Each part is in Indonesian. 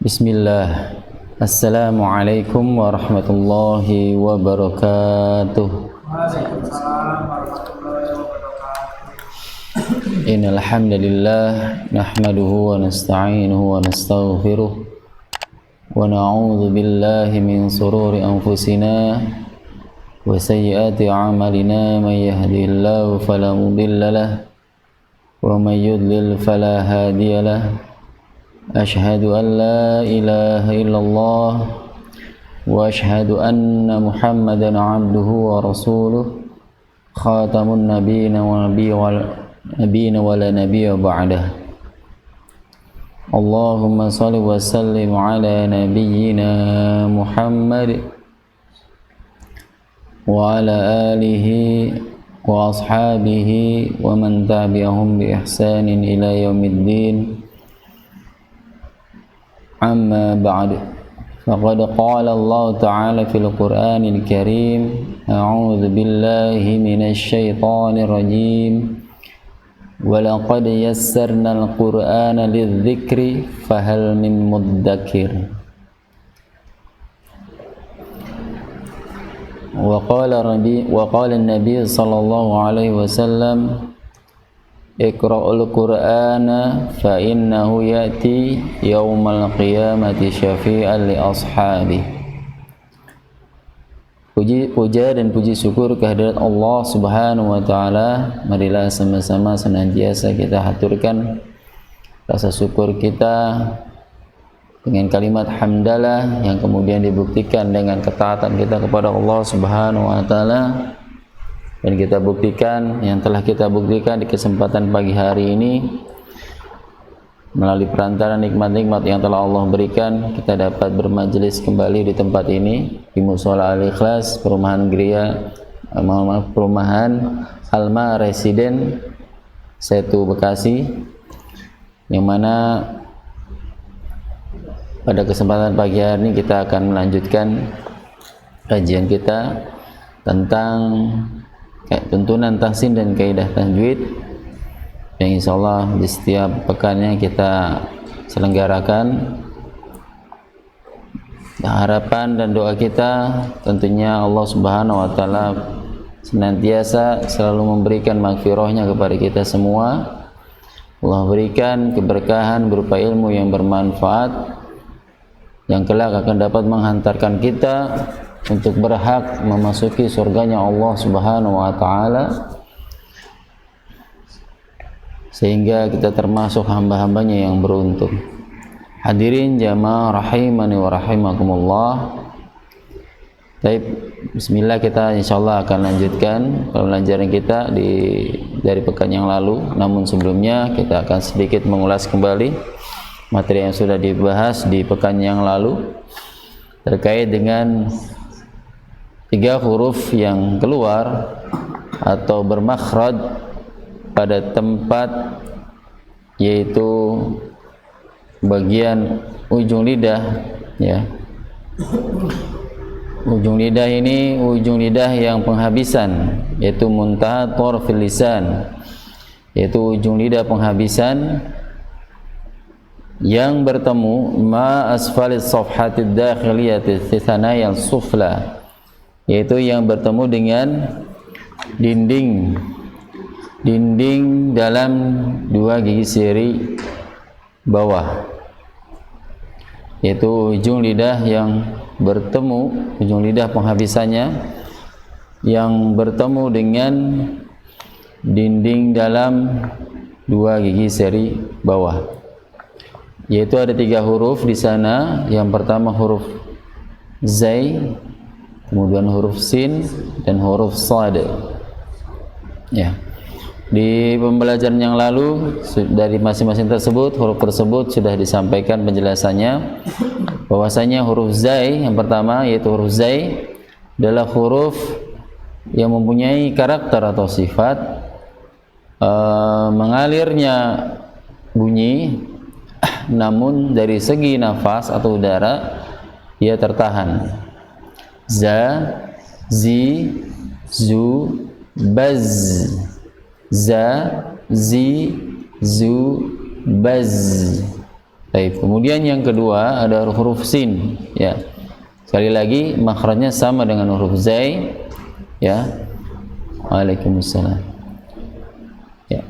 Bismillah. Assalamualaikum warahmatullahi wabarakatuh. Waalaikumsalam warahmatullahi wabarakatuh. Innal hamdalillah nahmaduhu wa nasta'inuhu wa nastaghfiruh wa na'udzu billahi min shururi anfusina wa sayyiati a'malina may yahdihillahu fala mudilla lahu wa may yudlil fala hadiya lahu. Ashhadu an la ilaha illallah wa ashhadu anna Muhammadan abduhu wa rasuluh khatamun nabiyina wa nabiyina wa la nabiyya ba'dah. Allahumma salli wa sallim ala nabiyyina Muhammad wa ala alihi wa ashabihi wa man tabi'ahum bi ihsanin ila yaumiddin. Amma ba'du, faqad qala Allah Ta'ala fil Qur'anil Karim, a'udzu billahi minasy syaithanir rajim, wa laqad yassarnal Qur'ana lidzikri fahal min muddakir. Wa qala an-nabiy sallallahu alaihi wasallam, Iqra'ul Qur'ana fa innahu ya'ti yaumal qiyamati syafi'an li ashabi. Puja dan puji syukur kehadirat Allah Subhanahu wa taala. Marilah sama-sama senantiasa kita haturkan rasa syukur kita dengan kalimat hamdalah yang kemudian dibuktikan dengan ketaatan kita kepada Allah Subhanahu wa taala. Dan kita buktikan yang telah kita buktikan di kesempatan pagi hari ini melalui perantara nikmat-nikmat yang telah Allah berikan, kita dapat bermajelis kembali di tempat ini di Mushola Al-Ikhlas, perumahan Alma Residen Setu Bekasi, yang mana pada kesempatan pagi hari ini kita akan melanjutkan kajian kita tentang tuntunan tahsin dan kaidah tajwid yang insyaallah di setiap pekannya kita selenggarakan. Harapan dan doa kita tentunya Allah Subhanahu wa taala senantiasa selalu memberikan maghfirahnya kepada kita semua. Allah berikan keberkahan berupa ilmu yang bermanfaat yang kelak akan dapat menghantarkan kita untuk berhak memasuki surganya Allah Subhanahu wa taala, sehingga kita termasuk hamba-hambanya yang beruntung. Hadirin jamaah rahimani wa rahimakumullah. Baik, bismillah, kita insyaallah akan lanjutkan pembelajaran kita dari pekan yang lalu. Namun sebelumnya kita akan sedikit mengulas kembali materi yang sudah dibahas di pekan yang lalu terkait dengan 3 huruf yang keluar atau bermakhraj pada tempat, yaitu bagian ujung lidah, ya. Ujung lidah ini ujung lidah yang penghabisan, yaitu muntaha tarfil lisan, yaitu ujung lidah penghabisan yang bertemu ma asfalis safhatid dakhiliyati tsanaya sufla, yaitu yang bertemu dengan dinding dalam 2 gigi seri bawah, yaitu ujung lidah yang bertemu, ujung lidah penghabisannya yang bertemu dengan dinding dalam 2 gigi seri bawah, yaitu ada 3 huruf di sana. Yang pertama huruf zai, kemudian huruf sin dan huruf sad. Ya. Di pembelajaran yang lalu dari masing-masing tersebut, huruf tersebut sudah disampaikan penjelasannya, bahwasanya huruf zai yang pertama, yaitu huruf zai, adalah huruf yang mempunyai karakter atau sifat mengalirnya bunyi, namun dari segi nafas atau udara ia tertahan. Za, zi, zu, baz. Za, zi, zu, baz. Baik, kemudian yang kedua ada huruf sin, ya. Sekali lagi makhrajnya sama dengan huruf zai, ya. Waalaikumsalam. Ya.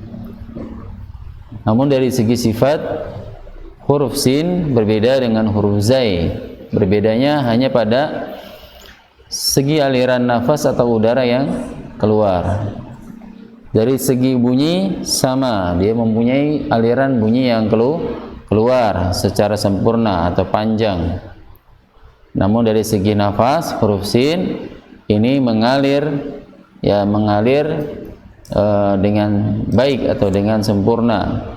Namun dari segi sifat huruf sin berbeda dengan huruf zai. Berbedanya hanya pada segi aliran nafas atau udara yang keluar. Dari segi bunyi sama, dia mempunyai aliran bunyi yang keluar secara sempurna atau panjang. Namun dari segi nafas huruf sin ini mengalir dengan baik atau dengan sempurna.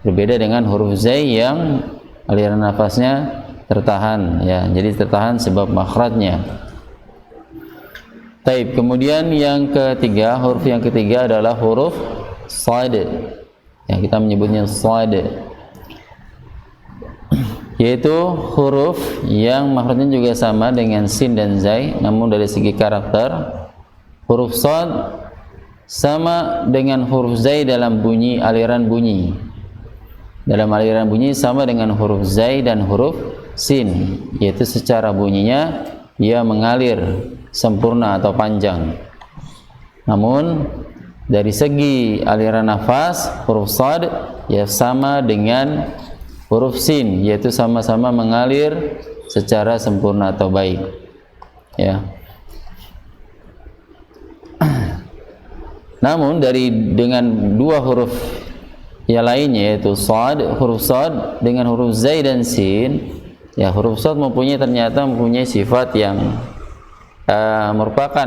Berbeda dengan huruf zai yang aliran nafasnya tertahan, ya. Jadi tertahan sebab makhrajnya. Taib. Kemudian yang ketiga, huruf yang ketiga adalah huruf shad. Ya, kita menyebutnya shad. Yaitu huruf yang makhrajnya juga sama dengan sin dan zai, namun dari segi karakter huruf shad sama dengan huruf zai dalam bunyi, aliran bunyi. Dalam aliran bunyi sama dengan huruf zai dan huruf sin, yaitu secara bunyinya ia mengalir sempurna atau panjang. Namun dari segi aliran nafas huruf shad ya sama dengan huruf sin, yaitu sama-sama mengalir secara sempurna atau baik, ya. Namun dengan dua huruf yang lainnya, yaitu huruf shad dengan huruf zai dan sin, ya, huruf shad ternyata mempunyai sifat yang merupakan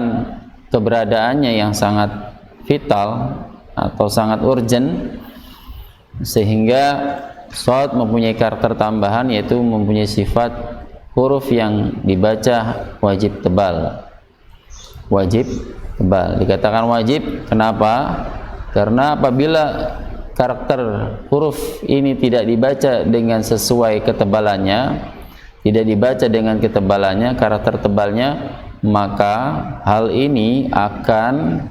keberadaannya yang sangat vital atau sangat urgent, sehingga shad mempunyai karakter tambahan, yaitu mempunyai sifat huruf yang dibaca wajib tebal. Wajib tebal. Dikatakan wajib, kenapa? Karena apabila karakter huruf ini tidak dibaca dengan sesuai ketebalannya, tidak dibaca dengan ketebalannya, karakter tebalnya, maka hal ini akan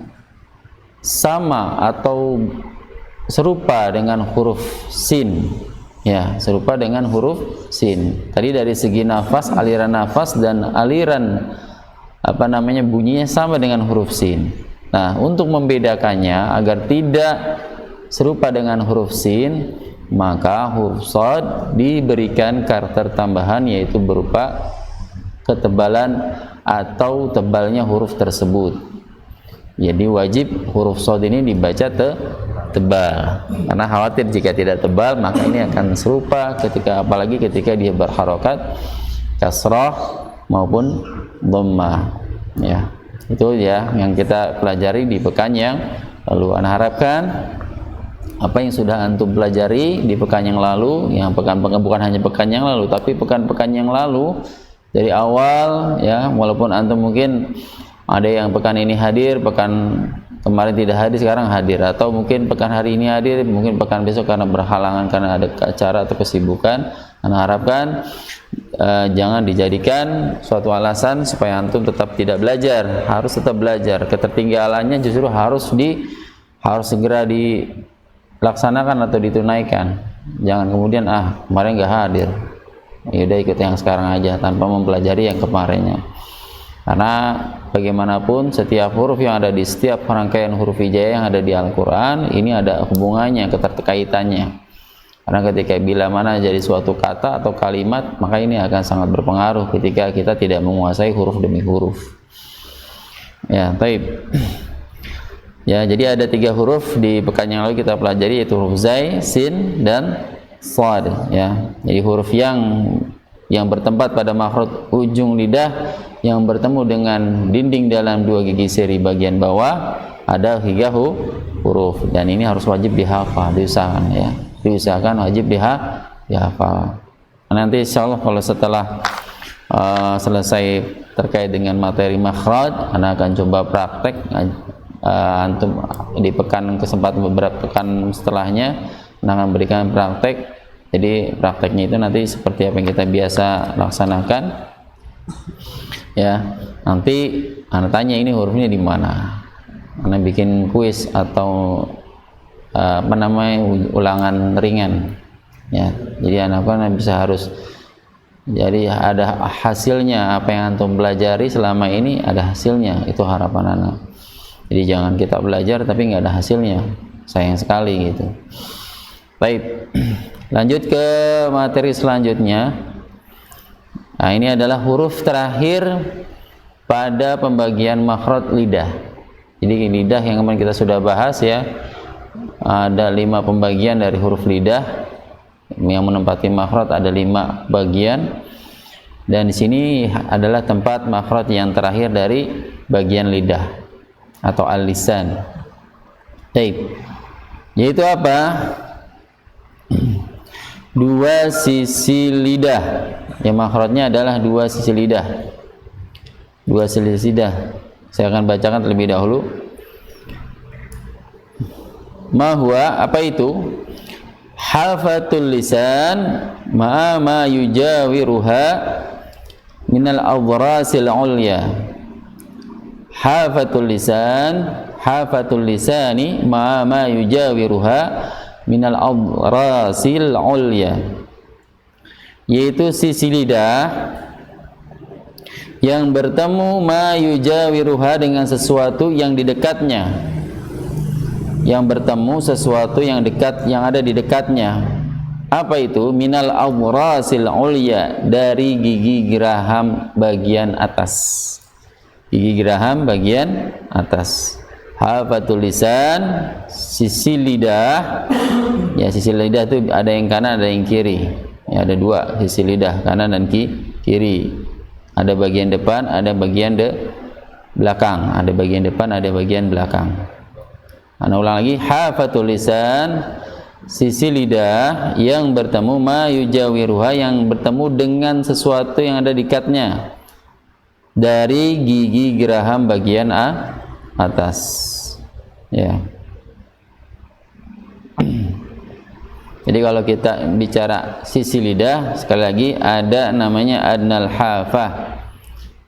sama atau serupa dengan huruf sin, ya, serupa dengan huruf sin. Tadi dari segi nafas, aliran nafas dan aliran bunyinya sama dengan huruf sin. Nah, untuk membedakannya agar tidak serupa dengan huruf sin, maka huruf shad diberikan karakter tambahan, yaitu berupa ketebalan atau tebalnya huruf tersebut. Jadi wajib huruf shad ini dibaca tebal, karena khawatir jika tidak tebal maka ini akan serupa apalagi ketika dia berharokat kasrah maupun dhammah, ya. Itu ya yang kita pelajari di pekan yang lalu. Ana harapkan apa yang sudah antum pelajari di pekan yang lalu, yang bukan hanya pekan yang lalu tapi pekan-pekan yang lalu dari awal, ya, walaupun antum mungkin ada yang pekan ini hadir, pekan kemarin tidak hadir, sekarang hadir, atau mungkin pekan hari ini hadir, mungkin pekan besok karena berhalangan karena ada acara atau kesibukan. Ana harapkan jangan dijadikan suatu alasan supaya antum tetap tidak belajar. Harus tetap belajar. Ketertinggalannya justru harus segera dilaksanakan atau ditunaikan. Jangan kemudian kemarin nggak hadir, ya udah ikut yang sekarang aja tanpa mempelajari yang kemarinnya. Karena bagaimanapun setiap huruf yang ada di setiap rangkaian huruf hijaiyah yang ada di Al-Quran ini ada hubungannya, keterkaitannya. Karena ketika bila mana jadi suatu kata atau kalimat, maka ini akan sangat berpengaruh ketika kita tidak menguasai huruf demi huruf. Ya, taib. Ya, jadi ada 3 huruf di pekan yang lalu kita pelajari, yaitu huruf zai, sin, dan shad, ya. Jadi huruf yang bertempat pada makhraj ujung lidah yang bertemu dengan dinding dalam 2 gigi seri bagian bawah ada 3 huruf, dan ini harus wajib dihafal, diusahakan wajib dihafal. Nanti insyaallah kalau setelah selesai terkait dengan materi makhraj, Anda akan coba praktek antum di kesempatan beberapa pekan setelahnya akan berikan praktek. Jadi prakteknya itu nanti seperti apa yang kita biasa laksanakan, ya. Nanti Anda tanya ini hurufnya di mana, Anda bikin kuis atau ulangan ringan, Ya, jadi anak bisa harus, jadi ada hasilnya, apa yang antum pelajari selama ini ada hasilnya, itu harapan anak. Jadi jangan kita belajar tapi nggak ada hasilnya, sayang sekali gitu. Baik, lanjut ke materi selanjutnya. Nah, ini adalah huruf terakhir pada pembagian makhraj lidah. Jadi lidah yang kemarin kita sudah bahas ya, ada 5 pembagian dari huruf lidah yang menempati makhraj, ada 5 bagian, dan di sini adalah tempat makhraj yang terakhir dari bagian lidah atau al-lisan. Baik, yaitu apa? 2 sisi lidah. Yang makhrajnya adalah 2 sisi lidah. 2 sisi lidah. Saya akan bacakan terlebih dahulu. Ma huwa, apa itu? Halfatul lisan ma yujawiruha minal adrasil ulya. Halfatul lisani ma yujawiruha minal adrasil ulya, yaitu sisi lidah yang bertemu ma yujawiruha dengan sesuatu yang di dekatnya, yang bertemu sesuatu yang dekat, yang ada di dekatnya. Apa itu? Minal adrasil ulya, dari gigi geraham bagian atas. Gigi geraham bagian atas. Hafatul lisan, sisi lidah. Ya, sisi lidah itu ada yang kanan, ada yang kiri. Ya, ada 2 sisi lidah, kanan dan kiri. Ada bagian depan, ada bagian belakang. Ada bagian depan, ada bagian belakang. Ana ulang lagi, hafatul lisan, sisi lidah yang bertemu ma yujawiruha, yang bertemu dengan sesuatu yang ada di dekatnya, dari gigi geraham bagian atas. Ya. Jadi kalau kita bicara sisi lidah, sekali lagi ada namanya adnal hafah.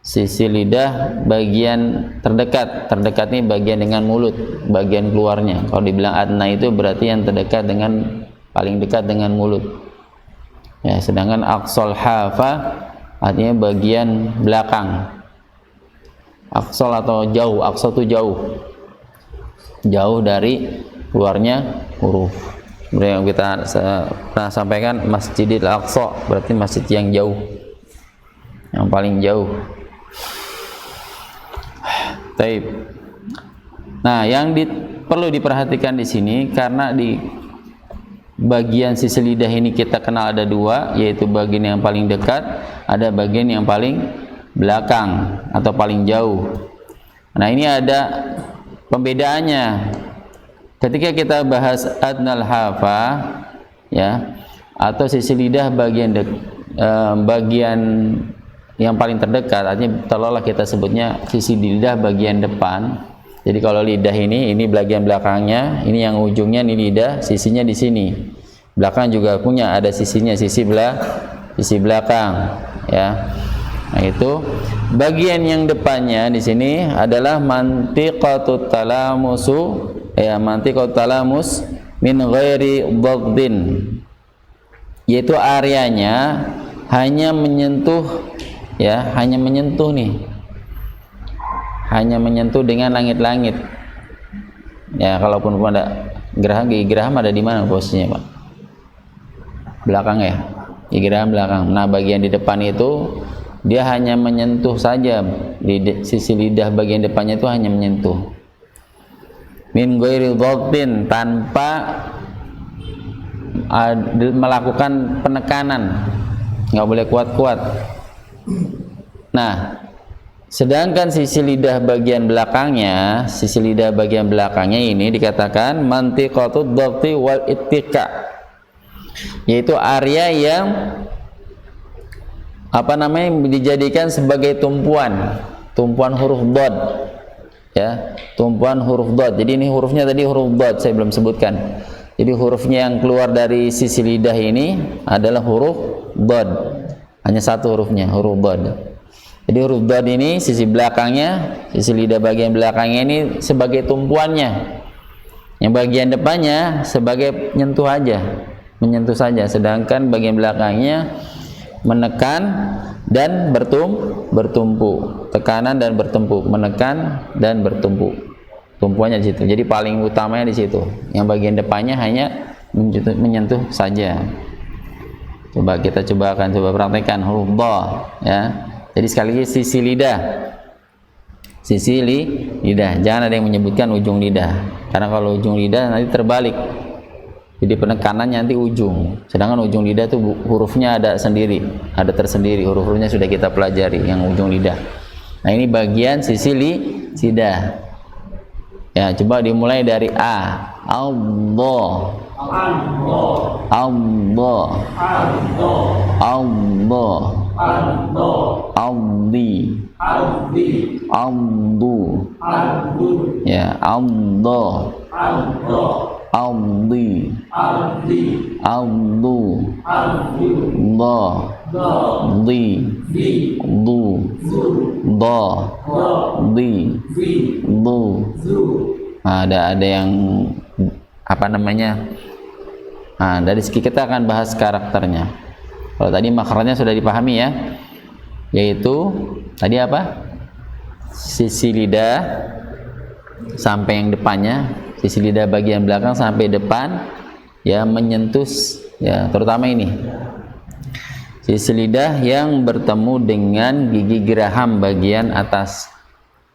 Sisi lidah bagian terdekat. Terdekat ini bagian dengan mulut, bagian keluarnya. Kalau dibilang adna itu berarti yang terdekat dengan, paling dekat dengan mulut. Ya, sedangkan aqsal hafah artinya bagian belakang. Aqsal atau jauh, aqsal itu jauh. Jauh dari keluarnya huruf. Seperti yang kita pernah sampaikan, Masjidil Aqsa berarti masjid yang jauh, yang paling jauh. Taib. Nah, yang perlu diperhatikan di sini, karena di bagian sisi lidah ini kita kenal ada 2, yaitu bagian yang paling dekat, ada bagian yang paling belakang atau paling jauh. Nah, ini ada pembedaannya. Ketika kita bahas adnal hafa, ya, atau sisi lidah bagian bagian yang paling terdekat, artinya tolonglah kita sebutnya sisi lidah bagian depan. Jadi kalau lidah ini bagian belakangnya, ini yang ujungnya ini lidah, sisinya di sini. Belakang juga punya ada sisinya, sisi belakang, ya. Nah, itu bagian yang depannya di sini adalah mantiqatut talamusu, ya, mantiqatut talamus min ghairi dhadin, yaitu areanya hanya menyentuh, ya, hanya menyentuh nih, hanya menyentuh dengan langit-langit. Ya, kalaupun ada geraham ada di mana posisinya, Pak? Belakang, ya, di geraham belakang. Nah, bagian di depan itu dia hanya menyentuh saja, di sisi lidah bagian depannya itu hanya menyentuh. Min ghairi dhadin, tanpa melakukan penekanan, nggak boleh kuat-kuat. Nah, sedangkan sisi lidah bagian belakangnya, ini dikatakan mantiqatud dhadti wal ittiqa, yaitu area yang dijadikan sebagai tumpuan huruf dhad, ya, tumpuan huruf dhad. Jadi ini hurufnya tadi huruf dhad saya belum sebutkan. Jadi hurufnya yang keluar dari sisi lidah ini adalah huruf dhad, hanya satu hurufnya, huruf dhad. Jadi huruf dhad ini sisi belakangnya, sisi lidah bagian belakangnya ini sebagai tumpuannya, yang bagian depannya sebagai nyentuh aja, menyentuh saja, sedangkan bagian belakangnya menekan dan bertumpuk, tekanan dan bertumpuk, menekan dan bertumpuk, tumpuannya di situ. Jadi paling utamanya di situ. Yang bagian depannya hanya menyentuh saja. Coba kita akan praktekkan huruf dha ya. Jadi sekali lagi sisi lidah. Lidah. Jangan ada yang menyebutkan ujung lidah. Karena kalau ujung lidah nanti terbalik. Jadi penekanannya nanti ujung. Sedangkan ujung lidah itu hurufnya ada tersendiri. Huruf-hurufnya sudah kita pelajari yang ujung lidah. Nah, ini bagian sisi lidah. Ya, coba dimulai dari A. Allah. Allah. Allah. Aldi. Aldu. Ya, Allah. Aldi. Aldu. Da. Di. Du. Da. Di. Du. Nah, ada yang apa namanya? Nah, dari segi kita akan bahas karakternya. Kalau tadi makhrajnya sudah dipahami ya, yaitu tadi apa? Sisi lidah sampai yang depannya, sisi lidah bagian belakang sampai depan, ya menyentuh, ya terutama ini sisi lidah yang bertemu dengan gigi geraham bagian atas,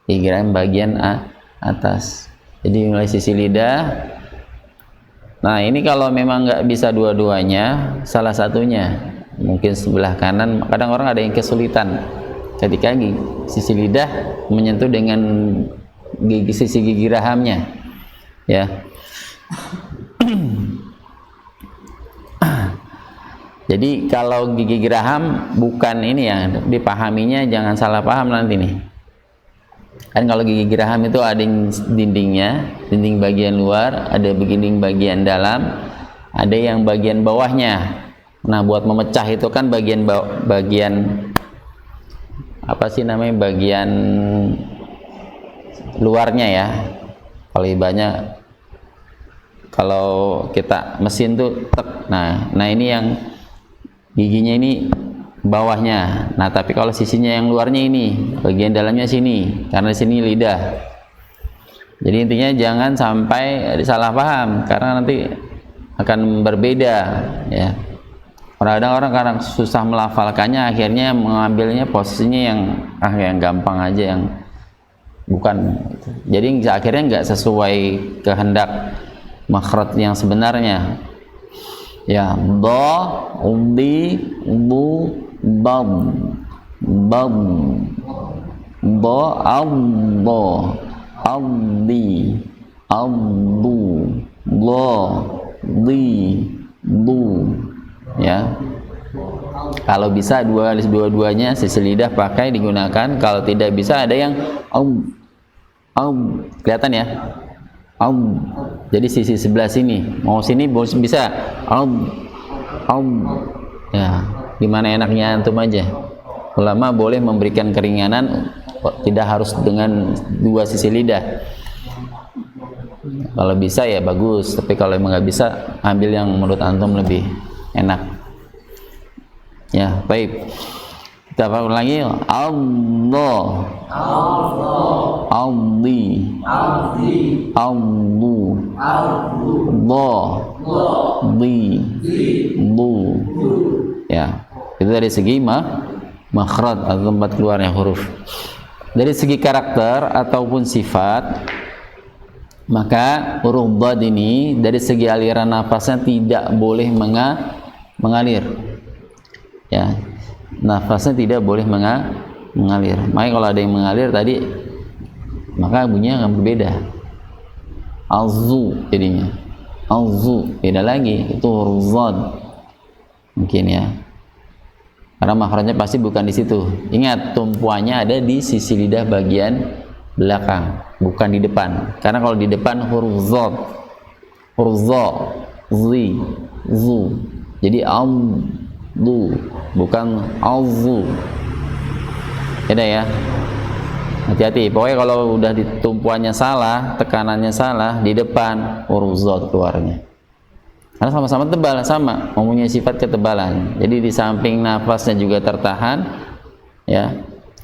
gigi geraham bagian atas. Jadi mulai sisi lidah. Nah, ini kalau memang nggak bisa dua-duanya, salah satunya mungkin sebelah kanan. Kadang orang ada yang kesulitan ketika sisi lidah menyentuh dengan sisi gigi rahamnya, ya. Jadi kalau gigi geraham bukan ini ya, dipahaminya jangan salah paham nanti nih. Kan kalau gigi geraham itu ada yang dindingnya, dinding bagian luar, ada dinding bagian dalam, ada yang bagian bawahnya. Nah, buat memecah itu kan bagian apa sih namanya, bagian luarnya ya. Kalau ibaratnya kalau kita mesin tuh tek. Nah ini yang giginya ini bawahnya. Nah, tapi kalau sisinya yang luarnya ini, bagian dalamnya sini, karena sini lidah. Jadi intinya jangan sampai salah paham, karena nanti akan berbeda ya. Kadang-kadang orang susah melafalkannya, akhirnya mengambilnya posisinya yang gampang aja, yang bukan. Jadi akhirnya nggak sesuai kehendak makhraj yang sebenarnya. Ya, do, umdi, bu, bab, do, abdo, abdi, abdu, lo, di, du. Ya, kalau bisa dua-duanya sisi lidah pakai digunakan. Kalau tidak bisa ada yang kelihatan ya, jadi sisi sebelah sini, mau sini bisa ya, gimana enaknya antum aja. Ulama boleh memberikan keringanan, tidak harus dengan dua sisi lidah. Kalau bisa ya bagus, tapi kalau emang nggak bisa, ambil yang menurut antum lebih enak. Ya, baik. Kita ulang lagi. Allah. Aldi. Aldu. Do. Di. Du. Ya, itu dari segi makhraj atau tempat keluarnya huruf. Dari segi karakter ataupun sifat, maka huruf dhad ini dari segi aliran nafasnya tidak boleh mengalir. Ya, nafasnya tidak boleh mengalir. Makanya kalau ada yang mengalir tadi, maka bunyinya akan berbeda. Alzu jadinya. Alzu beda lagi, itu huruf dhad. Mungkin ya. Karena makhrajnya pasti bukan di situ. Ingat, tumpuannya ada di sisi lidah bagian belakang, bukan di depan. Karena kalau di depan huruf dhad, huruf dha, zi, zu. Jadi du, bukan alzu. Beda ya. Hati-hati. Pokoknya kalau udah ditumpuannya salah, tekanannya salah, di depan huruf dhad keluarnya. Karena sama-sama tebal, sama mempunyai sifat ketebalan. Jadi di samping nafasnya juga tertahan, ya.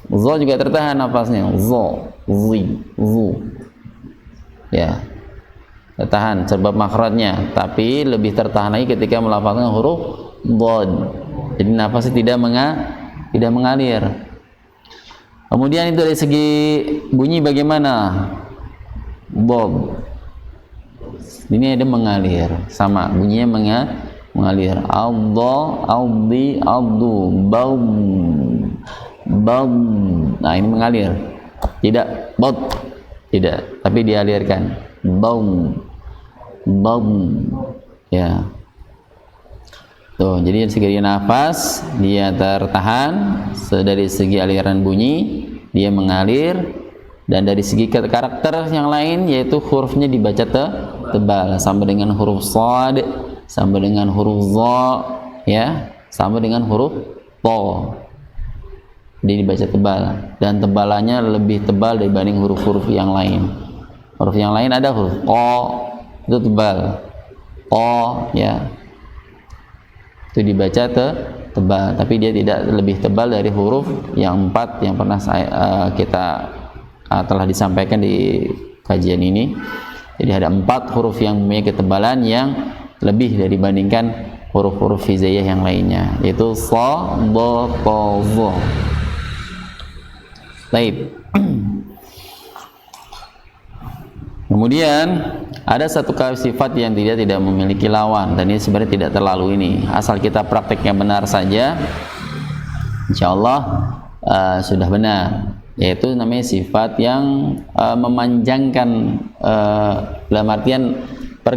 Zo juga tertahan nafasnya. Zo, zi, zu. Ya. Tertahan sebab makhrajnya, tapi lebih tertahan lagi ketika melafazkan huruf dhad. Jadi nafasnya tidak mengalir. Kemudian itu dari segi bunyi bagaimana? Bob. Ini ada mengalir, sama bunyinya mengalir. Aldo, aldi, aldu, baum, baum. Nah ini mengalir, tidak bot, tidak, tapi dialirkan. Baum, baum, ya. Tuh, jadi dari segi nafas dia tertahan, dari segi aliran bunyi dia mengalir. Dan dari segi karakter yang lain yaitu hurufnya dibaca tebal, sama dengan huruf shad, sama dengan huruf za, ya, sama dengan huruf to. Jadi dibaca tebal dan tebalannya lebih tebal dibanding huruf-huruf yang lain. Huruf yang lain ada huruf ko itu tebal, ko, ya, itu dibaca tebal, tapi dia tidak lebih tebal dari huruf yang 4 yang pernah kita telah disampaikan di kajian ini. Jadi ada 4 huruf yang mempunyai ketebalan yang lebih dari dibandingkan huruf-huruf hijaiyah yang lainnya, yaitu sha, dha, ta, dha. Baik. Kemudian ada satu sifat yang tidak memiliki lawan, dan ini sebenarnya tidak terlalu ini. Asal kita prakteknya benar saja, insya Allah sudah benar. Yaitu namanya sifat yang memanjangkan, dalam artian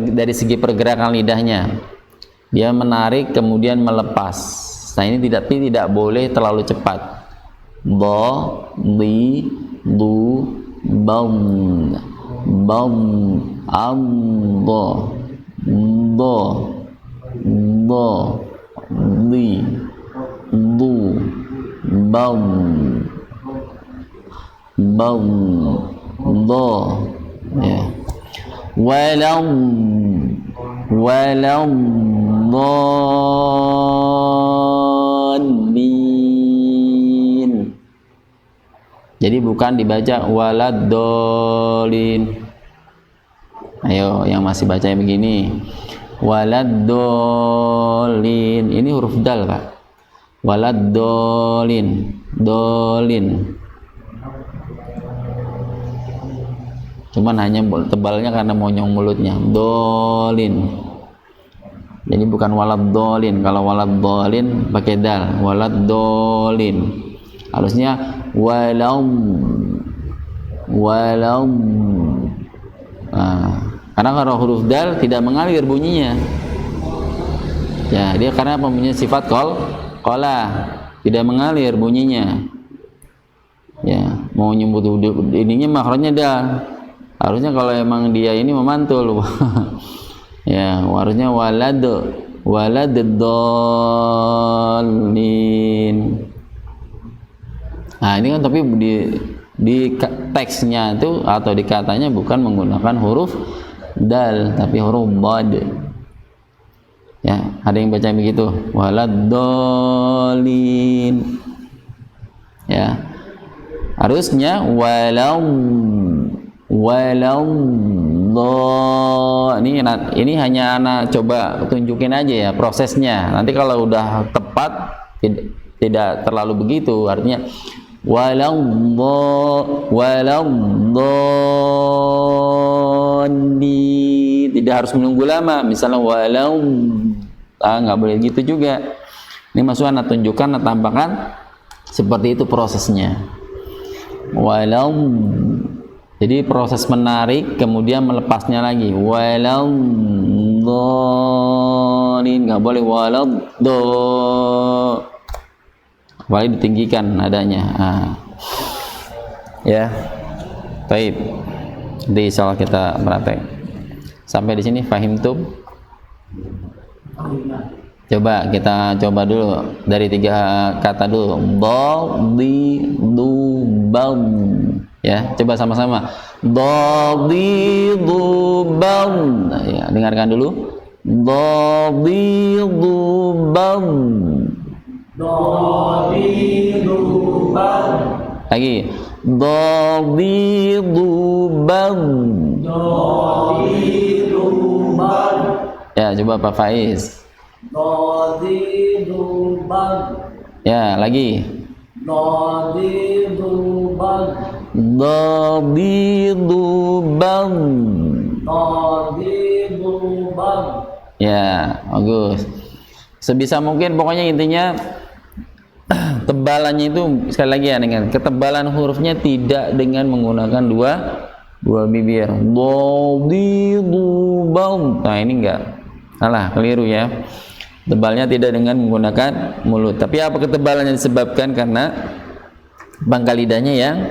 dari segi pergerakan lidahnya, dia menarik kemudian melepas. Nah ini tidak boleh terlalu cepat. Do, di, du, baum, baum, am, do, di, du, baum, baum, do, ya. Walam dhalin. Jadi bukan dibaca waladdolin. Ayo yang masih baca begini, waladdolin. Ini huruf dal, Pak. Waladdolin, dolin. Cuman hanya tebalnya karena monyong mulutnya. Dolin. Jadi bukan waladdolin. Kalau waladdolin pakai dal. Waladdolin. Harusnya walam. Nah, karena kalau huruf dal tidak mengalir bunyinya. Ya, dia karena mempunyai sifat qola, tidak mengalir bunyinya. Ya, mau nyebut ininya makhrajnya dal. Harusnya kalau emang dia ini memantul, ya harusnya waladdolin. Nah ini kan tapi di teksnya itu atau di katanya bukan menggunakan huruf dal tapi huruf dad. Ya, ada yang baca begitu, waladdolin. Ya, harusnya ini hanya anak coba tunjukin aja ya prosesnya. Nanti kalau udah tepat tidak terlalu begitu, artinya tidak harus menunggu lama. Misalnya nggak boleh gitu juga. Ini maksudnya anak tunjukkan, anak tampakkan seperti itu prosesnya. Jadi proses menarik kemudian melepasnya lagi. Nggak boleh apalagi ditinggikan nadanya. Ya, baik. Jadi insyaallah kita praktek. Sampai di sini fahim tuh. Coba kita coba dulu dari 3 kata dulu. Do, di, du, baum. Ya, coba sama-sama. Do, di, du, baum. Nah, ya, dengarkan dulu. Dhadidu bad. Dhadidu bad. Lagi. Dhadidu bad. Dhadidu bad. Ya, coba Pak Faiz. Dhadidu bad. Ya, lagi. Dhadidu bad. Dhadidu bad. Dhadidu bad. Ya, bagus. Sebisa mungkin pokoknya intinya tebalannya itu sekali lagi ya, dengan ketebalan hurufnya tidak dengan menggunakan dua bibir. Dhadidu bad. Nah, ini enggak. Salah, keliru ya. Tebalnya tidak dengan menggunakan mulut. Tapi apa ketebalannya disebabkan karena pangkal lidahnya yang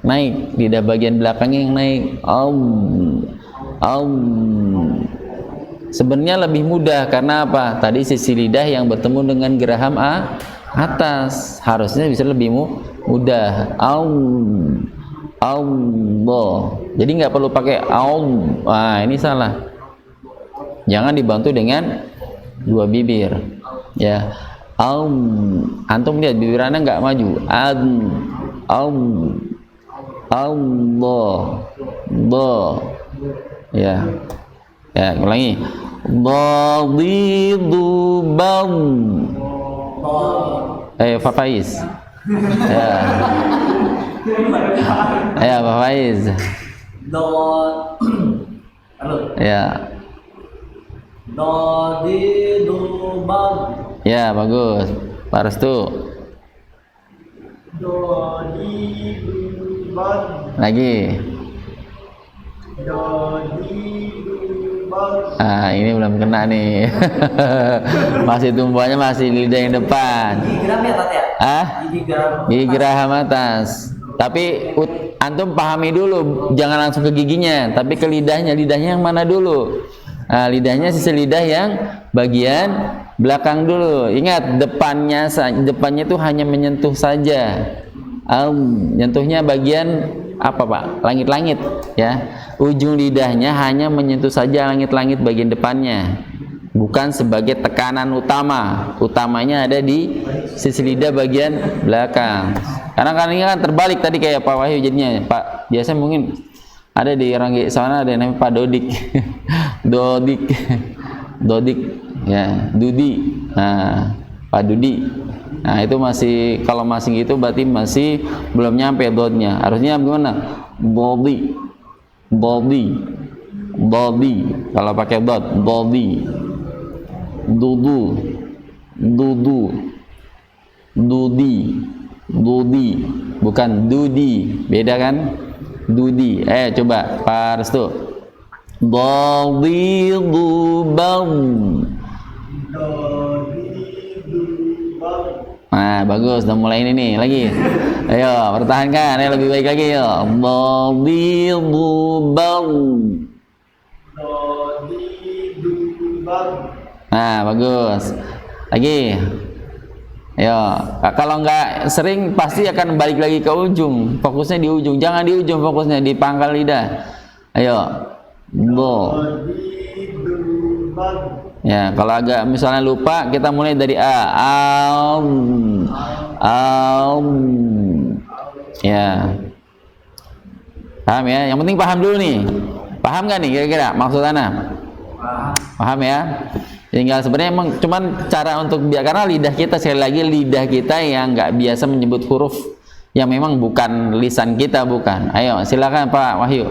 naik, lidah bagian belakangnya yang naik. Sebenarnya lebih mudah karena apa? Tadi sisi lidah yang bertemu dengan geraham atas harusnya bisa lebih mudah. Allah. Jadi nggak perlu pakai Nah, ini salah. Jangan dibantu dengan dua bibir. Ya. Antum lihat bibir Anda nggak maju. Allah. Ya. Ya, ulangi. Dhadidu bad. Pak Faiz. Ya. Ya, Pak Faiz. Ya. Dhadidu bad. Ya, bagus. Pak Restu. Dhadidu bad. Lagi. Dhadidu bad. Ah, ini belum kena nih. Masih tumbuhannya masih lidah yang depan. Gigi geram ya, Tat ya? Gigi geram. Gigi geraham atas. Tapi antum pahami dulu, jangan langsung ke giginya, tapi ke lidahnya. Lidahnya yang mana dulu? Nah, lidahnya sisi lidah yang bagian belakang dulu. Ingat, depannya itu hanya menyentuh saja. Nyentuhnya bagian apa, Pak? Langit-langit, ya. Ujung lidahnya hanya menyentuh saja langit-langit bagian depannya, bukan sebagai tekanan utama. Utamanya ada di sisi lidah bagian belakang. Karena ini kan terbalik tadi kayak Pak Wahyu jadinya. Pak, biasa mungkin ada di Ranggi sana ada yang namanya Pak Dodik. Dodik, ya, Dudi. Nah, Pak Dudi. Nah, itu masih, kalau masih gitu berarti masih belum nyampe dotnya. Harusnya gimana? Body. Kalau pakai dot, body. Dudi, bukan dudi. Beda kan? Dudi. Coba Pak Restu. Dhadidu bad. Nah, bagus, udah mulai ini nih, lagi. Ayo, pertahankan, ayo lebih baik lagi ya. Dhadidu bad. Nah, bagus. Lagi. Ayo, kalau nggak sering pasti akan balik lagi ke ujung. Fokusnya di ujung, jangan di ujung, fokusnya di pangkal lidah. Ayo. Ya, kalau agak misalnya lupa, kita mulai dari A. Ya. Paham ya? Yang penting paham dulu nih. Paham nggak nih kira-kira maksud Ana? Paham ya? Tinggal sebenarnya emang cuman cara untuk karena lidah kita, sekali lagi lidah kita yang nggak biasa menyebut huruf yang memang bukan lisan kita, bukan. Ayo, silakan Pak Wahyu.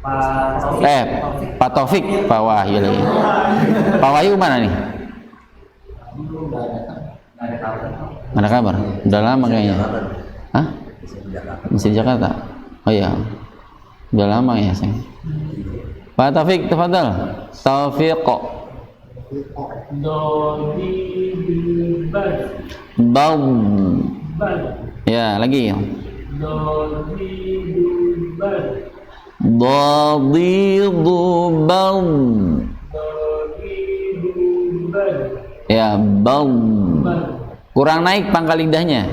Pak Taufik, Pak Wahyu lagi. Pak Wahyu mana nih? Mana kabar? Udah lama kayaknya. Hah? Masih di Jakarta? Oh iya. Udah lama ya, sayang. Pak Taufik, tafadhal. Taufiq. Bau. Ya, lagi. Dhadidu bau. Ya, bau. Kurang naik pangkal lidahnya.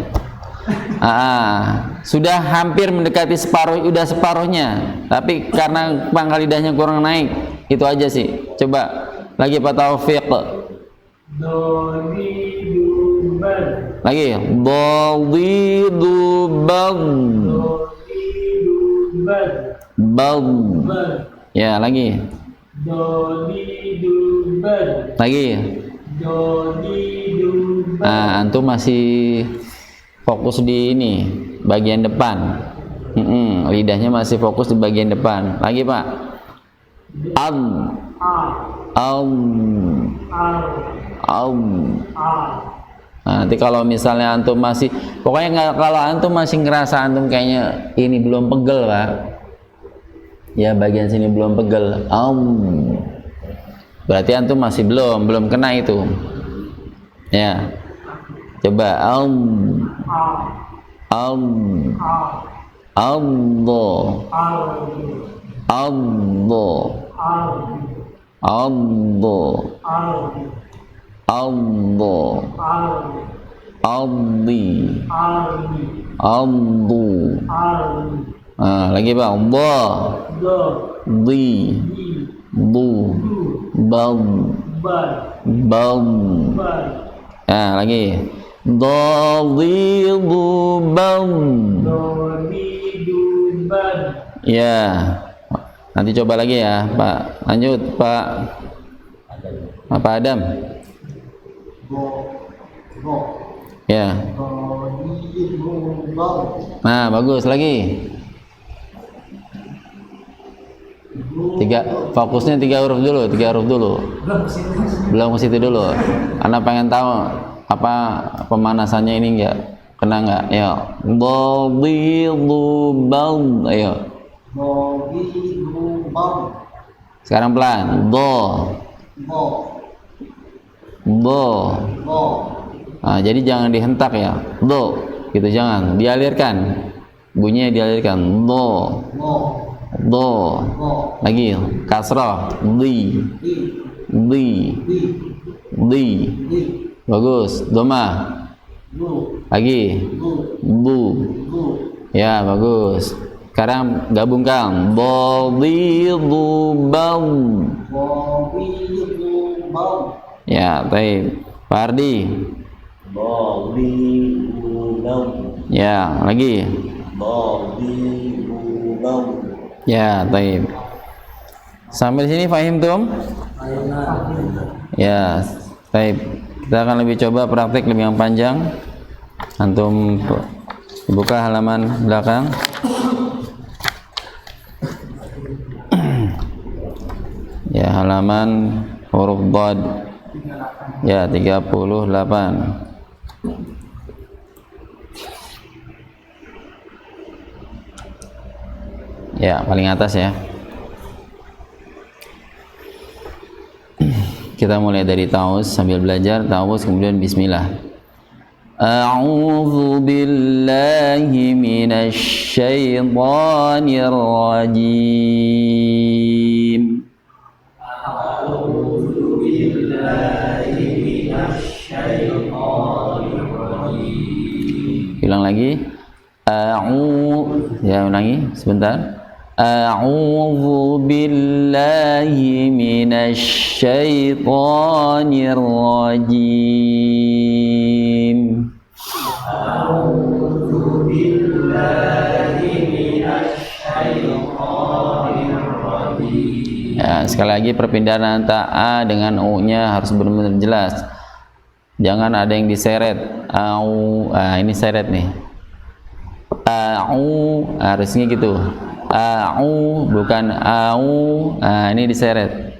Sudah hampir mendekati separuh, udah separuhnya. Tapi karena pangkal lidahnya kurang naik, itu aja sih. Coba Lagi Pak Taufik. Doliduban. Lagi. Doliduban. Doliduban. Bal. Ban. Ya, lagi. Doliduban. Lagi. Doliduban. Antum masih fokus di ini, bagian depan. Lidahnya masih fokus di bagian depan. Lagi Pak. Am. A. Am. A. Nanti kalau misalnya antum masih, pokoknya nggak, kalau antum masih ngerasa antum kayaknya ini belum pegel Pak, ya bagian sini belum pegel, berarti antum masih belum kena itu. Ya, coba Allah, lagi Pak. Lagi. Ya, nanti coba lagi ya Pak. Lanjut Pak Adam. Ya. Nah, bagus lagi. Fokusnya 3 huruf dulu. Belum ke situ dulu. Anda pengen tahu apa pemanasannya ini enggak? Kena enggak? Ya. Ayo. Sekarang pelan. Jadi jangan dihentak ya. Gitu, jangan dialirkan. Bunyinya dialirkan. Lagi kasrah. Bagus. Doma. Lagi. Ya, bagus. Sekarang gabungkan. Ya, baik. Pak Ardi. Ya, lagi. Ya, baik. Sampai sini fahim tum? Ya, baik. Kita akan lebih coba praktik lebih yang panjang. Antum buka halaman belakang. Ya, halaman huruf dhad. Ya, 38. Ya, paling atas ya. Kita mulai dari ta'awuz sambil belajar. Ta'awuz kemudian bismillah. A'udzu billahi minasy syaithanir rajim. A'udzu billahi minasy syaithanir rajim. Ulang lagi. Ya, ulangi sebentar. A'udzu billahi minasy syaithanir rajim. A'udzu billahi minasy syaithanir rajim. Ya, sekali lagi perpindahan antara A dengan U-nya harus benar-benar jelas. Jangan ada yang diseret. Ini seret nih. Harusnya gitu. Bukan ini diseret.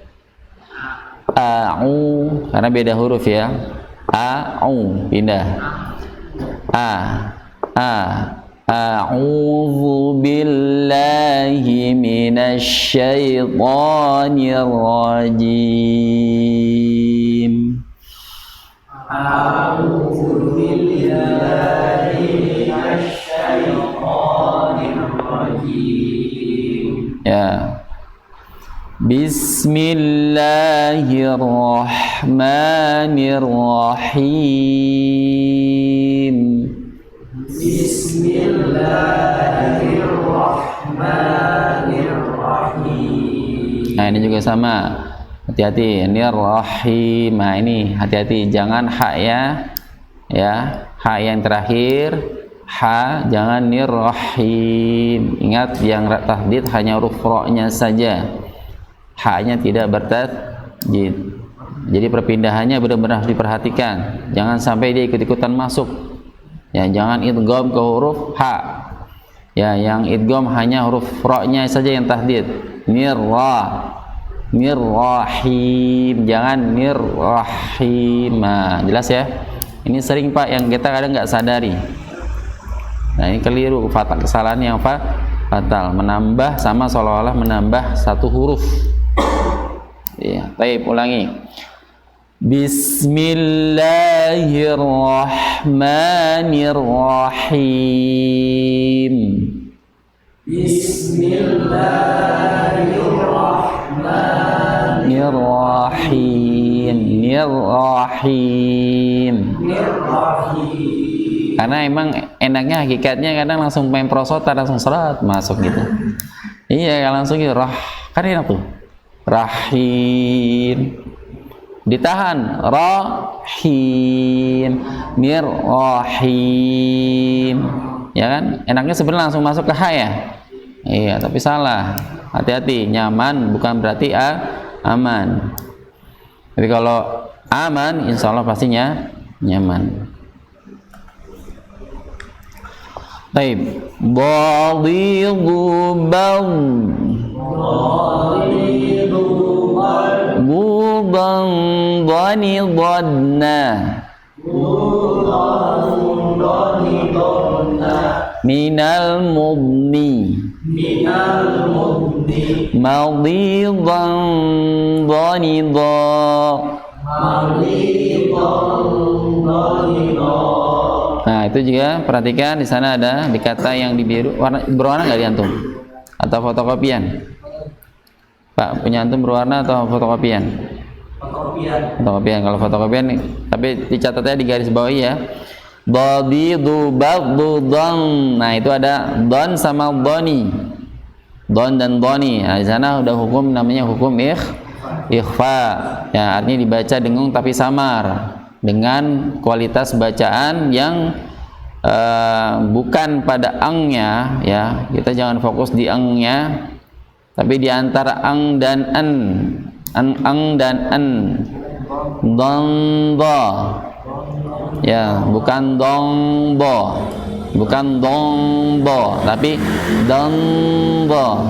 Karena beda huruf ya. Pindah. A'udzu billahi minasy syaithanir rajim. A'udzu billahi minasy syaithanir rajim. Ya. Bismillahirrahmanirrahim. Bismillahirrahmanirrahim. Nah, ini juga sama. Hati-hati, nirrahim. Nah, ini hati-hati, jangan ha ya, ha yang terakhir, ha, jangan nirrahim. Ingat, yang tahdid hanya huruf ra-nya saja, ha-nya tidak bertajdid. Jadi perpindahannya benar-benar diperhatikan, jangan sampai dia ikut-ikutan masuk. Ya, jangan idgham ke huruf ha. Ya, yang idgham hanya huruf ra-nya saja yang tahdid. Nirrahim, jangan nirrahim. Nah, jelas ya? Ini sering Pak yang kita kadang nggak sadari. Nah, ini keliru, fatal, kesalahan yang fatal, menambah sama seolah-olah menambah satu huruf. Ya, baik, ulangi. Bismillahirrahmanirrahim. Nirrahim. Karena emang enaknya hakikatnya kadang langsung main prosotan, langsung serat masuk gitu. Iya, langsung gitu, kan enak tuh. Rahim. Ditahan, rahim, nirrahim. Ya kan? Enaknya sebenarnya langsung masuk ke ha ya. Iya, tapi salah. Hati-hati, nyaman bukan berarti aman. Jadi kalau aman, insya Allah pastinya nyaman. Baik, badidu budan dhani dhanna minal mudni madidan dhanidha. Nah, itu juga perhatikan di sana ada di kata yang di biru, berwarna nggak di antum? Atau fotokopian? Pak, punya antum berwarna atau fotokopian? Fotokopian. Kalau fotokopian, tapi dicatatnya di garis bawah ya. Badidu bagdudan. Nah, itu ada don sama doni. Don dan doni. Nah, di sana udah hukum namanya hukum ikhfa. Ya, artinya dibaca dengung tapi samar dengan kualitas bacaan yang bukan pada angnya ya. Kita jangan fokus di angnya, tapi di antara ang dan ang dan an. Dongbo. Ya, bukan dongbo. Bukan dongbo, tapi dongbo.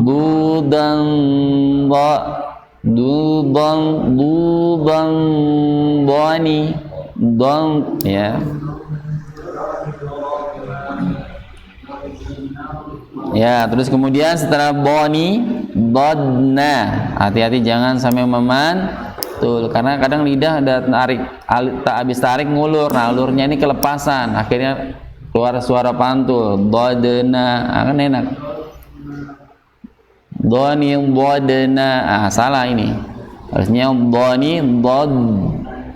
Budangbo. Dubang bani dong ya. Ya, terus kemudian setelah bani dodna, hati-hati jangan sampai memantul, karena kadang lidah ada habis tarik ngulur. Nah, ulurnya ini kelepasan, akhirnya keluar suara pantul dodna, akan enak. Dhani dhodna, salah ini, harusnya dhani dhod.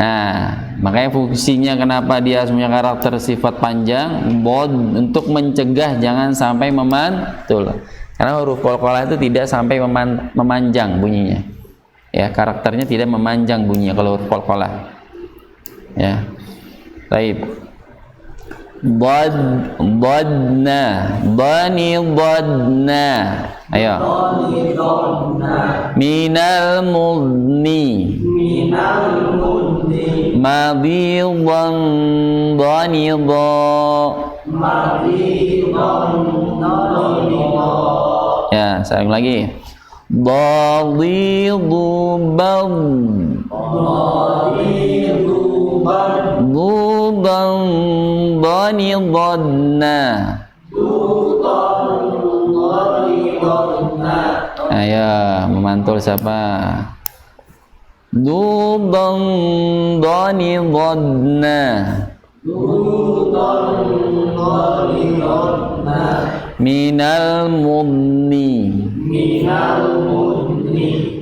Nah, makanya fungsinya kenapa dia punya karakter sifat panjang dhod, untuk mencegah jangan sampai memantul, karena huruf qalqalah itu tidak sampai memanjang bunyinya ya, karakternya tidak memanjang bunyinya kalau huruf qalqalah ya. Baik, dhodna, dhani dhodna. Ayo. Minal mudni madidan dhanidha. Ya, saya ulang lagi. Badidu bad dudan dhanidhanna. Ayo, memantul siapa? Dudan dhanidhanna. Minal mudni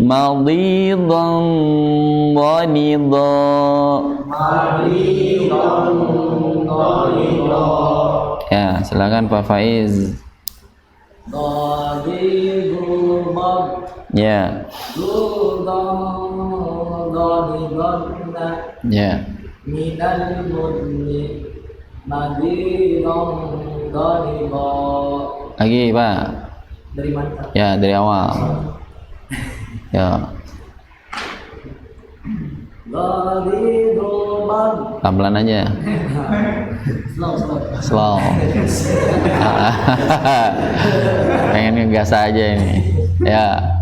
madidan dhanidha. Ya, silakan Pak Faiz. Badidu bad Ya. Ya. Lagi Pak. Dari mana? Ya, dari awal. Ya. Pelan-pelan aja. Slow. Pengen ngegas aja ini. Ya.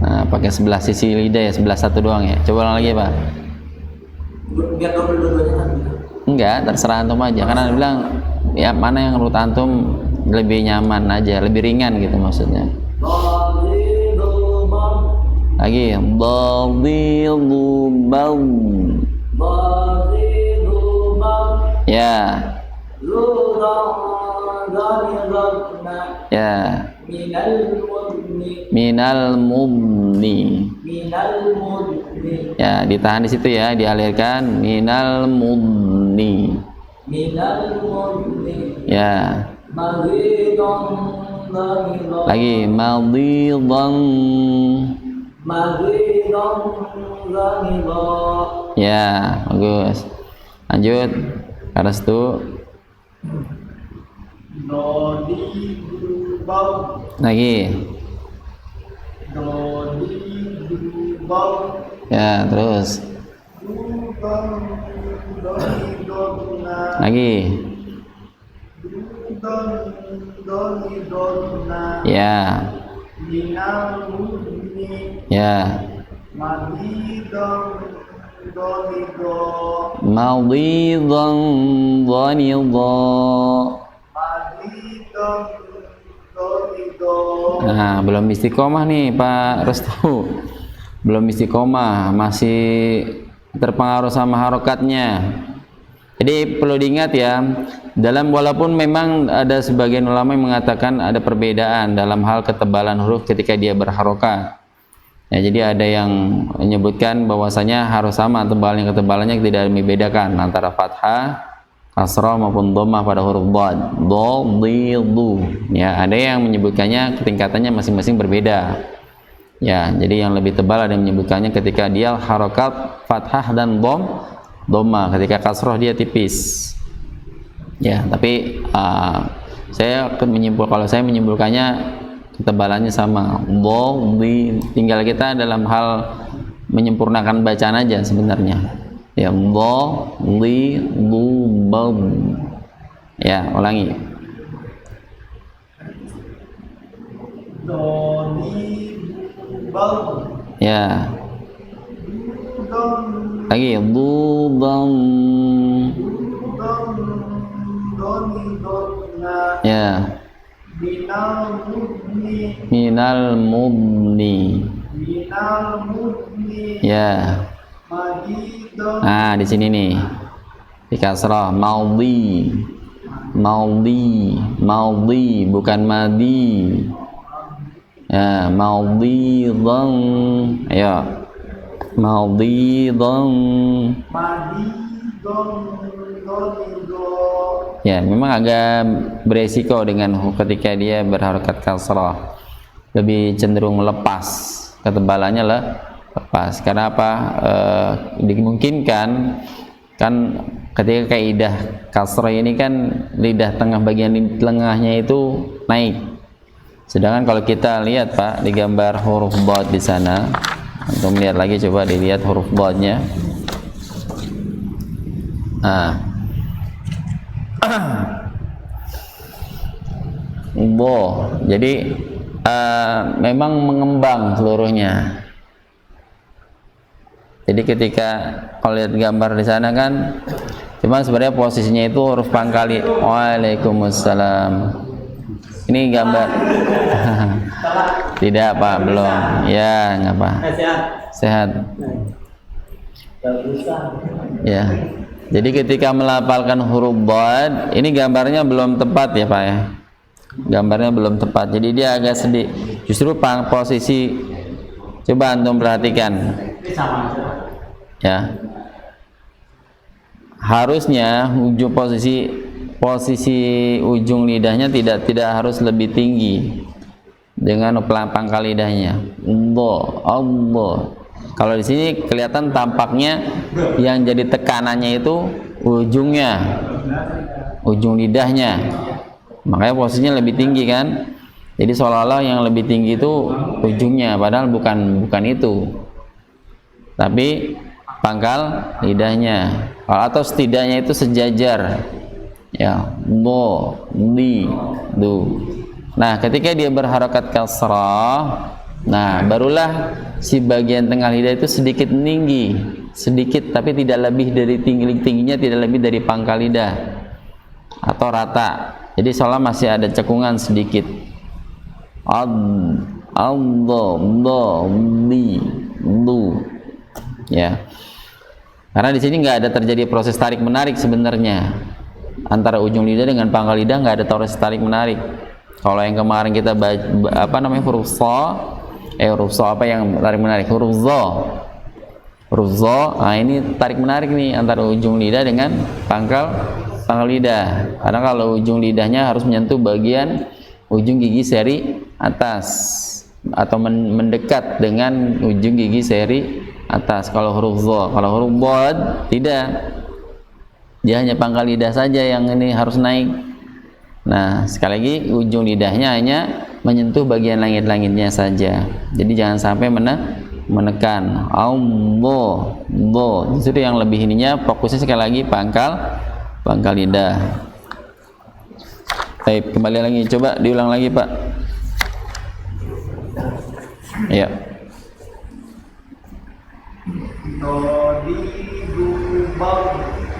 Nah, pakai sebelah sisi lidah ya, sebelah satu doang ya. Coba ulang lagi, Pak. Biar double dua-duanya kan? Enggak, terserah antum aja. Karena dia bilang ya mana yang menurut antum lebih nyaman aja, lebih ringan gitu maksudnya. Lagi, dhadhilubam. Ya. Ya. Minal mudni. Ya, ditahan di situ ya, dialirkan minal mudni. Ya. Lagi madhidan. Ya, bagus. Lanjut. Karastu. Lagi. Ya, terus. Lagi. Ya. Ya. Madhidan dhanidha. Nah, belum istiqomah nih Pak Restu. Belum istiqomah, masih terpengaruh sama harokatnya. Jadi perlu diingat ya, walaupun memang ada sebagian ulama yang mengatakan ada perbedaan dalam hal ketebalan huruf ketika dia berharokat. Ya, jadi ada yang menyebutkan bahwasanya harus sama tebalnya, ketebalannya tidak membedakan antara fathah, kasrah maupun dhammah pada huruf dhad. Dhadhidu. Ya, ada yang menyebutkannya ketingkatannya masing-masing berbeda. Ya, jadi yang lebih tebal ada yang menyebutkannya ketika dia harokat fathah dan dhammah, ketika kasrah dia tipis. Ya, tapi saya akan kalau saya menyimpulkannya ketebalannya sama. Tinggal kita dalam hal menyempurnakan bacaan aja sebenarnya. Ya, ya, ulangi. Ya. Lagi dudam. Ya. Minal mudni. Ya. Nah, di sini nih. Di kasrah maudhi. Maudhi bukan madi. Ya, maudhidan. Ayo. Maudhidan. Ya, memang agak beresiko dengan ketika dia berharokat kasrah, lebih cenderung lepas, ketebalannya lepas. Karena apa? Dimungkinkan kan ketika kaidah kasrah ini kan lidah tengah, bagian tengahnya itu naik. Sedangkan kalau kita lihat Pak di gambar huruf dhad di sana, untuk melihat lagi coba dilihat huruf dhadnya. Jadi memang mengembang seluruhnya. Jadi ketika kalau lihat gambar di sana kan, cuma sebenarnya posisinya itu huruf pangkali. Waalaikumsalam. Ini gambar. Tidak Pak, belum. Ya, ngapa? Sehat. Ya. Jadi ketika melafalkan huruf dhad, ini gambarnya belum tepat ya Pak ya. Gambarnya belum tepat. Jadi dia agak sedih. Justru posisi, coba antum perhatikan. Ya. Harusnya ujung posisi posisi ujung lidahnya tidak harus lebih tinggi dengan pangkal lidahnya. Allah. Kalau di sini kelihatan tampaknya yang jadi tekanannya itu ujungnya, ujung lidahnya. Makanya posisinya lebih tinggi kan. Jadi seolah-olah yang lebih tinggi itu ujungnya, padahal bukan itu. Tapi pangkal lidahnya. Atau setidaknya itu sejajar. Ya, do. Nah, ketika dia berharakat kasrah, nah barulah si bagian tengah lidah itu sedikit meninggi, sedikit tapi tidak lebih dari tingginya tidak lebih dari pangkal lidah atau rata. Jadi seolah masih ada cekungan sedikit. Ya. Karena di sini nggak ada terjadi proses tarik menarik sebenarnya antara ujung lidah dengan pangkal lidah, nggak ada proses tarik menarik. Kalau yang kemarin kita huruf so, apa yang tarik menarik? Huruf zo. Nah ini tarik menarik nih antara ujung lidah dengan pangkal lidah. Karena kalau ujung lidahnya harus menyentuh bagian ujung gigi seri atas atau mendekat dengan ujung gigi seri atas. Kalau huruf zo, kalau huruf bod tidak. Dia hanya pangkal lidah saja yang ini harus naik. Nah, sekali lagi ujung lidahnya hanya menyentuh bagian langit-langitnya saja. Jadi jangan sampai menekan. Justru yang lebih ininya fokusnya sekali lagi pangkal lidah. Baik, kembali lagi, coba diulang lagi, Pak. Ya.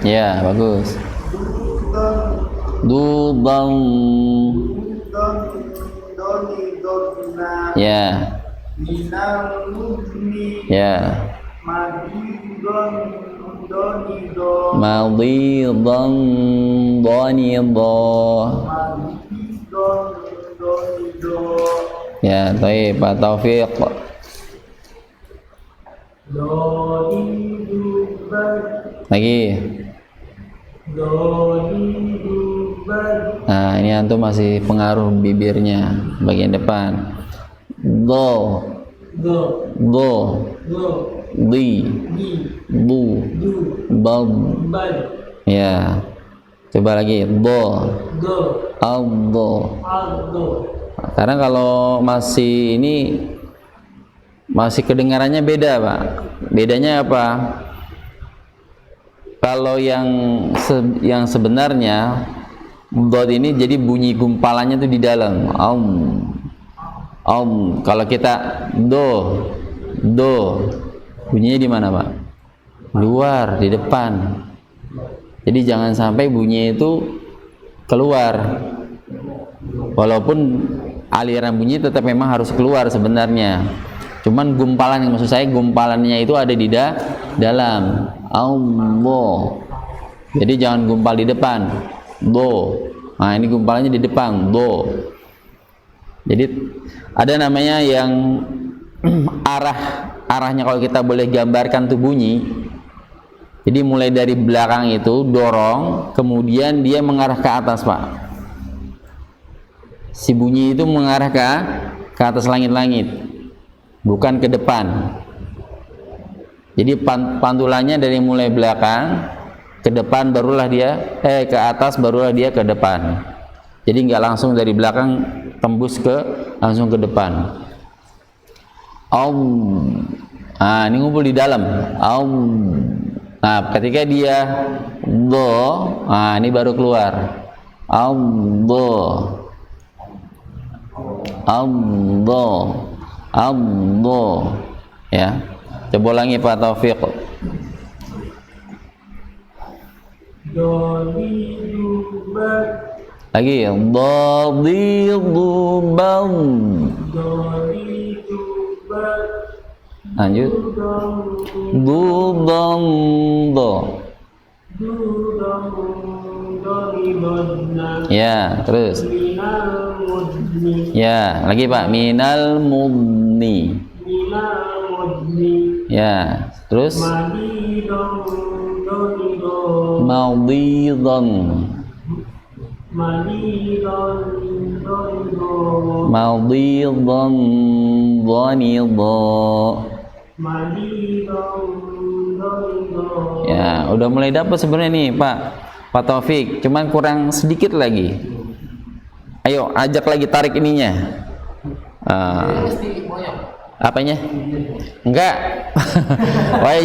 Ya, bagus. Dudang. Ya. Ya. Madidon donido. Ya, baik, Pak Taufik. Lagi. Nah, ini antum masih pengaruh bibirnya bagian depan. Do, di, bu, bab. Ya. Coba lagi. Do, aldo. Karena kalau masih ini masih kedengarannya beda, Pak. Bedanya apa? Kalau yang sebenarnya dot ini jadi bunyi gumpalannya tuh di dalam. Kalau kita do bunyinya di mana, Pak? Luar, di depan. Jadi jangan sampai bunyi itu keluar. Walaupun aliran bunyi tetap memang harus keluar sebenarnya. Cuman gumpalan, maksud saya gumpalannya itu ada di dalam. Allah. Jadi jangan gumpal di depan. Do. Nah, ini gumpalannya di depan. Do. Jadi ada namanya yang arahnya kalau kita boleh gambarkan tuh bunyi. Jadi mulai dari belakang itu dorong, kemudian dia mengarah ke atas, Pak. Si bunyi itu mengarah ke atas langit-langit, bukan ke depan. Jadi pantulannya dari mulai belakang ke depan barulah dia ke atas barulah dia ke depan. Jadi nggak langsung dari belakang tembus langsung ke depan. Nah, ini ngumpul di dalam. Nah, ketika dia do, nah ini baru keluar. Ya. Coba ulangi, Pak Taufik. Lagi. Lanjut. Ya, terus. Ya, lagi, Pak. Minal mudni. Ya, terus. Maudidon. Maridan daridan. Madhidan dhanidha. Maridan daridan. Ya, udah mulai dapat sebenarnya nih Pak Taufik, cuman kurang sedikit lagi. Ayo, ajak lagi, tarik ininya. Apanya? Enggak. Wah,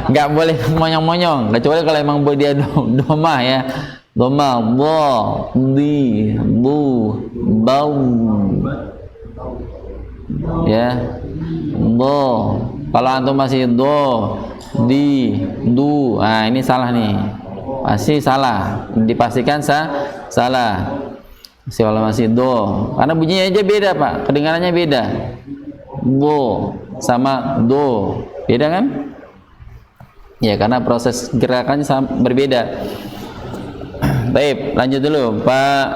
enggak boleh monyong-monyong, kecuali kalau emang dia domah ya. Domah, bo, di, bu, bau. Ya. Do. Kalau antum masih do, di, du. Nah, ini salah nih. Pasti salah. Dipastikan salah. Kalau masih do, karena bunyinya aja beda Pak, kedengarannya beda. Bo sama do, beda kan? Ya, karena proses gerakannya berbeda. Baik, lanjut dulu Pak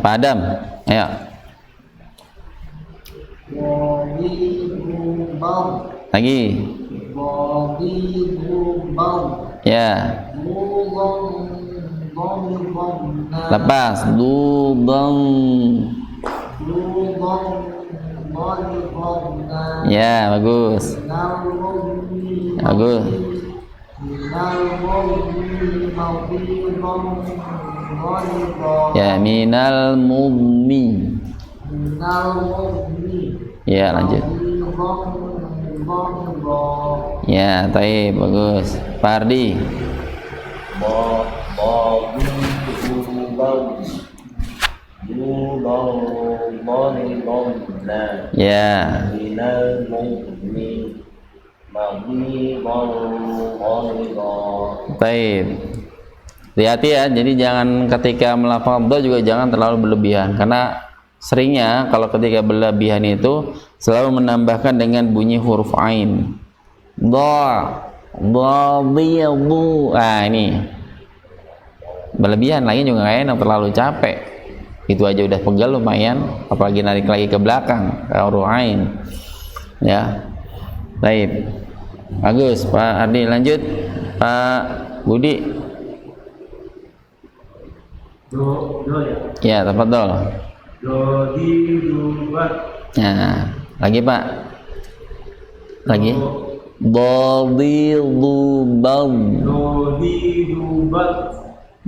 Adam. Ayo. Lagi. Ya. Lepas dudang. Ya, bagus. Bagus. Ya, minal mudni. Ya, lanjut. Ya, taib, bagus. Fardi. Ya. Taib. Hati-hati ya, jadi jangan ketika melafalkan juga jangan terlalu berlebihan, karena seringnya kalau ketika berlebihan itu selalu menambahkan dengan bunyi huruf ain. Dhadhidu. Ini berlebihan lagi juga nggak enak, terlalu capek. Itu aja udah pegal lumayan, apalagi narik lagi ke belakang ke huruf ain. Ya. Baik. Bagus Pak Ardi, lanjut Pak Budi. Do Ya, ya. tafadhol. Do di dubat. Nah, lagi Pak. Lagi. Dhadhidubad. Do di dubat.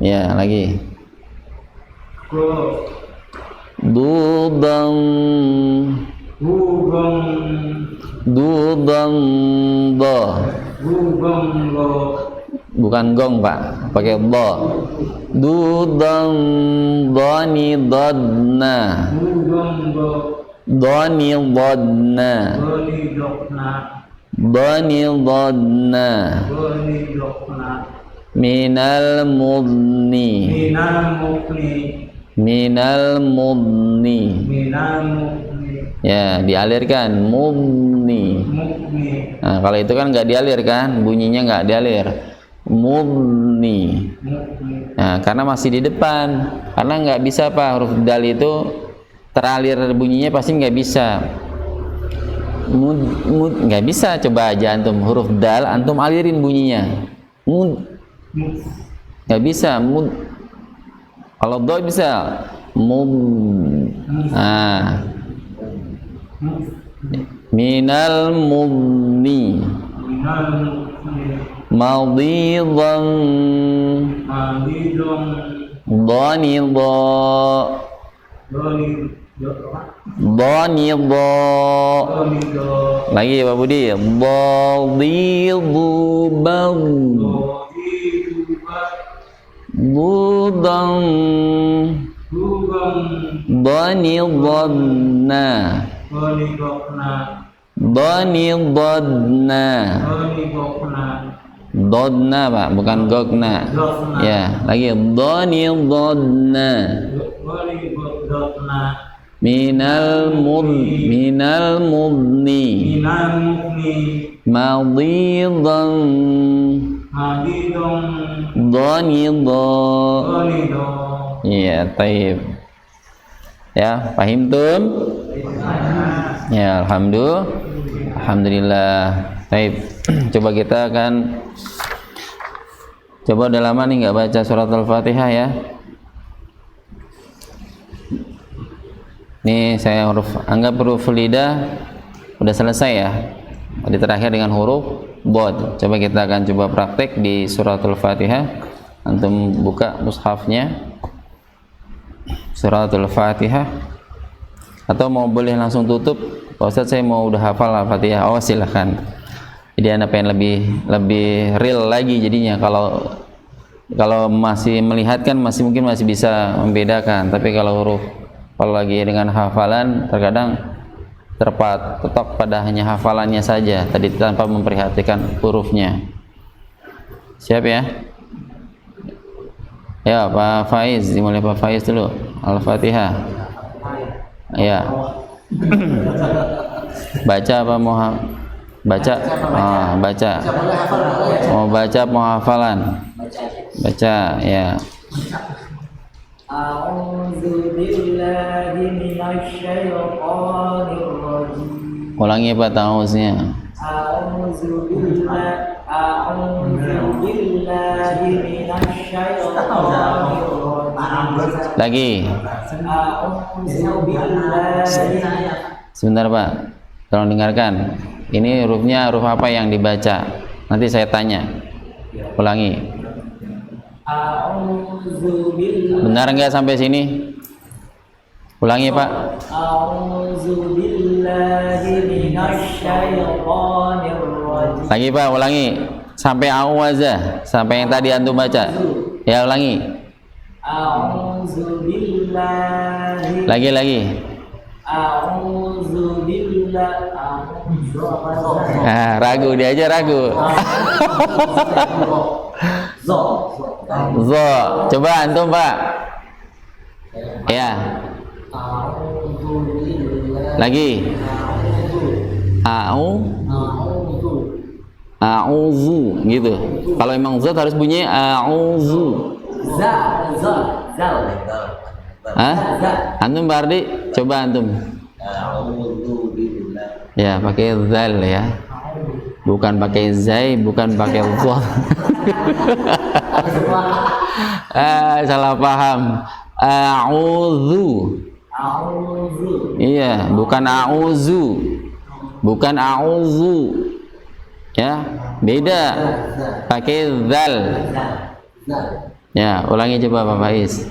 Ya, lagi. Ko. Dudang. Gugong. Dudang do. Gugong go. Bukan gong Pak, pakai do. Dudang dhani dadna. Gugong go. Dhani dadna. Goni dokna. Dhani dadna. Goni dokna. Minal mudni. Minal mukni. Minal mudni. Minal mukni. Ya, dialirkan mudni. Mukni. Nah, kalau itu kan nggak dialir kan, bunyinya nggak dialir. Mudni. Mukni. Nah, karena masih di depan, karena nggak bisa Pak, huruf dal itu teralir bunyinya pasti nggak bisa. Mud nggak bisa, coba aja antum huruf dal antum alirin bunyinya. Mud nggak bisa. Mud kalau do bisa. Mud. Nah, minal mudni. Minal mukni. Madhidan Madidong. dhanidha. Doni. Dhanidha. Doni do. Lagi Pak Budi. Dhadhidubad. Do di dubat. Dudang Gugong. dhanidadna. Goni dokna. Dhanidadna. Goni dokna. Dodna Pak, bukan gogna. Dokna. Ya, lagi dhanidadna. Goni dokna. Minal mudni. Minal mukni. Madhidan Madidong. dhanidha. Goni do. Iya, taib. Ya, pahim tum? Ya, alhamdulillah. Taib. Coba kita akan Coba udah lama nih nggak baca surat Al-Fatihah ya. Nih saya anggap huruf lidah udah selesai ya. Di terakhir dengan huruf bod. Coba kita akan coba praktek di surat Al-Fatihah. Antum buka mushafnya. Surat Al-Fatihah. Atau mau boleh langsung tutup. Pak Ustadz saya mau udah hafal Al-Fatihah. Oh silahkan. Jadi anda pengen lebih real lagi jadinya. Kalau masih melihat kan mungkin masih bisa membedakan. Tapi kalau lagi dengan hafalan terkadang terpatok pada hanya hafalannya saja tadi tanpa memperhatikan hurufnya. Siap ya? Ya Pak Faiz, dimulai Pak Faiz dulu. Al-Fatihah. Ya. Baca apa mau baca? Baca. Mau baca mau hafalan? Baca ya. A'udzu billahi minasyaitonir rajim. Ulangi Pak ta'awuznya. A'udzu billahi minasyaitonir rajim. Lagi. A'udzu billahi. Sebentar Pak. Tolong dengarkan. Ini hurufnya huruf apa yang dibaca? Nanti saya tanya. Ulangi. A'udzu billahi. Benar enggak sampai sini? Ulangi Pak. A'udzu billahi minasyaitonir rajim. Lagi Pak, ulangi. Sampai awaza, sampai yang tadi antum baca. Ya, ulangi. A'udzu billahi. Lagi. A'udzu billahi. Ragu dia aja ragu. Zo. Coba antum Pak. Ya. Lagi. A'udzu gitu. Kalau emang zat harus bunyi a'udzu. Hah? Antum Bardi, coba antum. Ya, pakai zal ya. Bukan pakai zai, bukan pakai dha. Salah paham. A'udzu. Iya, bukan a'udzu. Bukan a'udzu. Ya, beda. Pakai zal. Ya, ulangi coba Pak Faiz.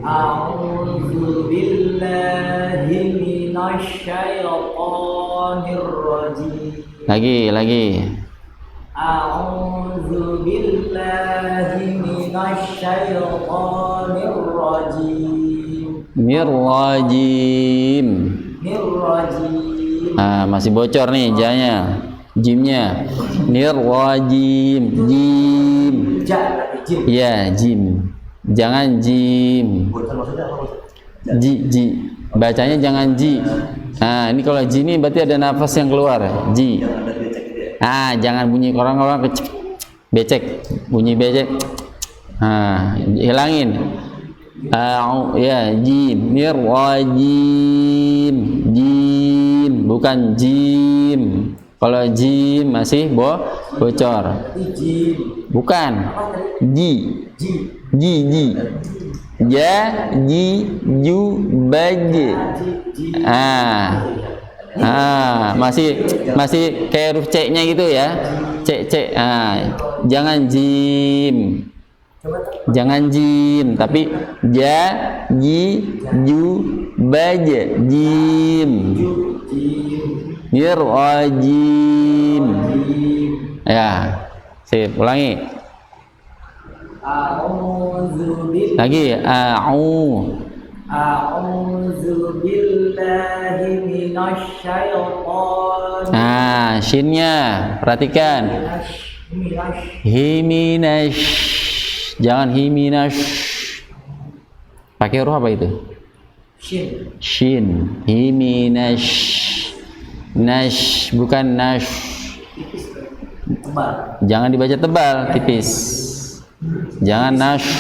A'udzu billahi minasyaitonir rajim. Lagi. A'udzu billahi minasyaitonir rajim. Mirrajim. Masih bocor nih jimnya. Mirrajim. Jim. Ya, jim. Jangan jim. Ji. Bacanya jangan ji. Ini kalau ji ini berarti ada nafas yang keluar. Ji. Jangan bunyi orang-orang becek. Bunyi becek. Hilangin. Ya, jim. Mirwajim. Jim, bukan jim. Kalau jim masih bocor. Bukan. Ji. Ja, ji, ju, baje. Masih kayak huruf C-nya gitu ya. C. Jangan jim. Tapi ja, ji, ju, baje. Jim. Mirwajim. Ya. Sip, ulangi. Lagi. A'udzu billahi minasyaitonir. Shinnya perhatikan. Himinash. Jangan himinash. Pakai huruf apa itu? Shin. Himinash. Nash, bukan nash. Jangan dibaca tebal, tipis. Jangan nash,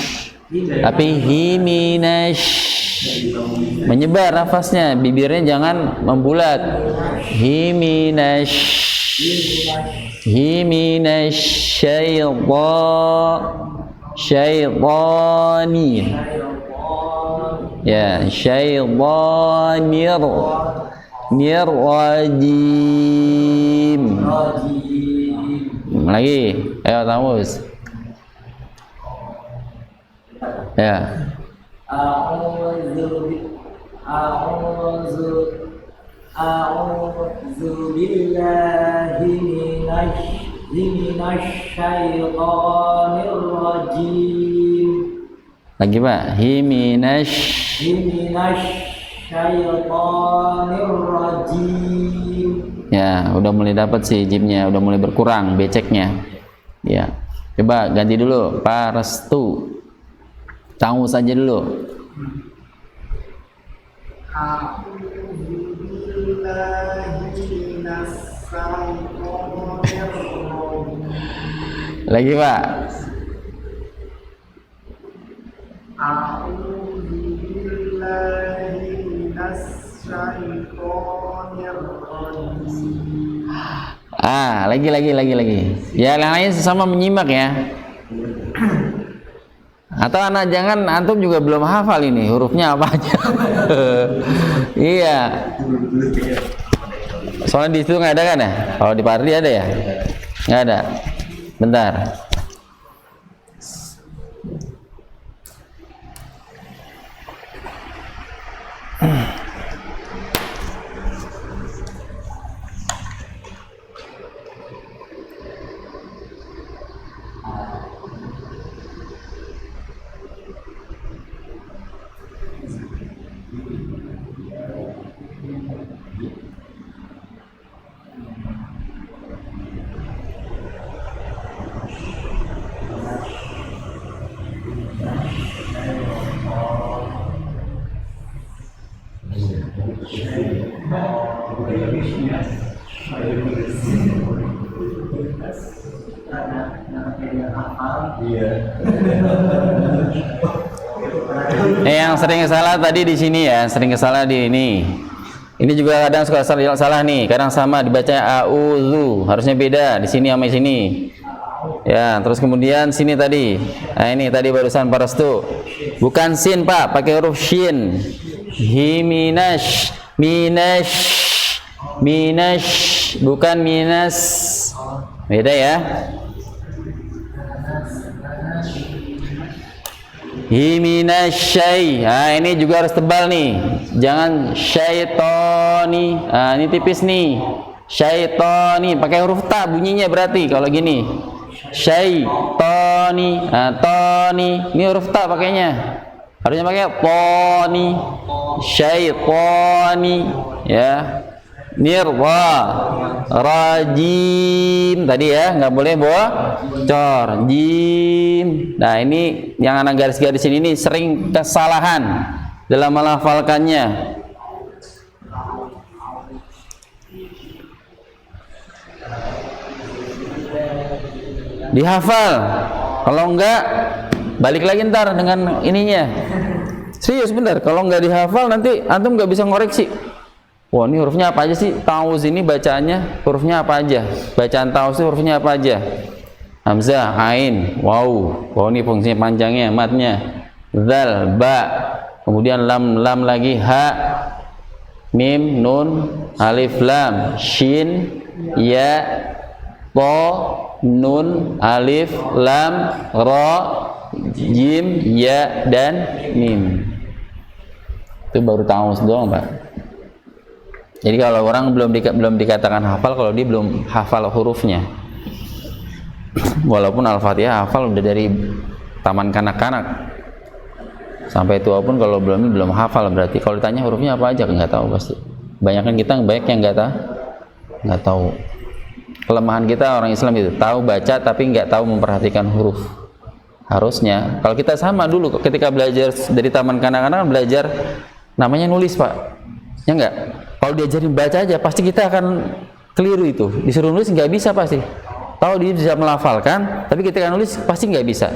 tapi himinash. Menyebar nafasnya, bibirnya jangan membulat. Himinash syaitan. syaitani. Ya, syaitanir rajim. Lagi, ayo Tamus. Ya. A'udzu billahi minasyaitonir rajim. Lagi Pak, Minasyaitonir rajim. Ya, udah mulai dapat sih jimnya, udah mulai berkurang beceknya. Ya. Coba ganti dulu, Pak Restu. Tahu saja dulu. Lagi Pak. Lagi. Ya, yang lain sesama menyimak ya. Atau anak jangan antum juga belum hafal ini hurufnya apa aja. Iya. Soalnya di situ nggak ada kan ya? Kalau di Pardi ada ya? Nggak ada. Bentar. Yang sering salah tadi di sini ya, sering salah di ini. Ini juga kadang suka salah nih, kadang sama dibaca auzu, harusnya beda di sini sama di sini. Ya, terus kemudian sini tadi. Nah, ini tadi barusan Pak Restu. Bukan sin, Pak, pakai huruf shin. Minash, bukan minas. Beda ya. Himinasyai. Nah, ini juga harus tebal nih. Jangan syaitoni. Nah, ini tipis nih. Syaitoni pakai huruf ta bunyinya berarti kalau gini. Syaitoni. Nah, toni. Ini huruf ta pakainya. Harusnya pakai toni. Syaitoni ya. Nirwa rajim tadi ya, nggak boleh bocor jim. Nah, ini yang anak garis-garis ini sering kesalahan dalam melafalkannya. Dihafal, kalau enggak balik lagi ntar dengan ininya. Serius bener, kalau nggak dihafal nanti antum nggak bisa ngoreksi. Wah, ini hurufnya apa aja sih? Tauz ini bacaannya hurufnya apa aja? Bacaan tauz itu hurufnya apa aja? Hamzah, ain, waw. Wow, ini fungsinya panjangnya, matnya. Zal, ba. Kemudian lam lagi, ha, mim, nun, alif, lam, shin, ya, to, nun, alif, lam, ra, jim, ya, dan mim. Itu baru tauz doang, Pak. Jadi kalau orang belum dikatakan hafal kalau dia belum hafal hurufnya. Walaupun Al-Fatihah hafal udah dari taman kanak-kanak. Sampai tua pun kalau belum hafal berarti. Kalau ditanya hurufnya apa aja nggak tahu pasti. Banyak yang nggak tahu. Kelemahan kita orang Islam itu tahu baca tapi nggak tahu memperhatikan huruf. Harusnya kalau kita sama dulu ketika belajar dari taman kanak-kanak belajar namanya nulis, Pak. Ya enggak? Kalau diajarin baca aja pasti kita akan keliru itu. Disuruh nulis nggak bisa pasti. Tahu dia bisa melafalkan, tapi ketika nulis pasti nggak bisa.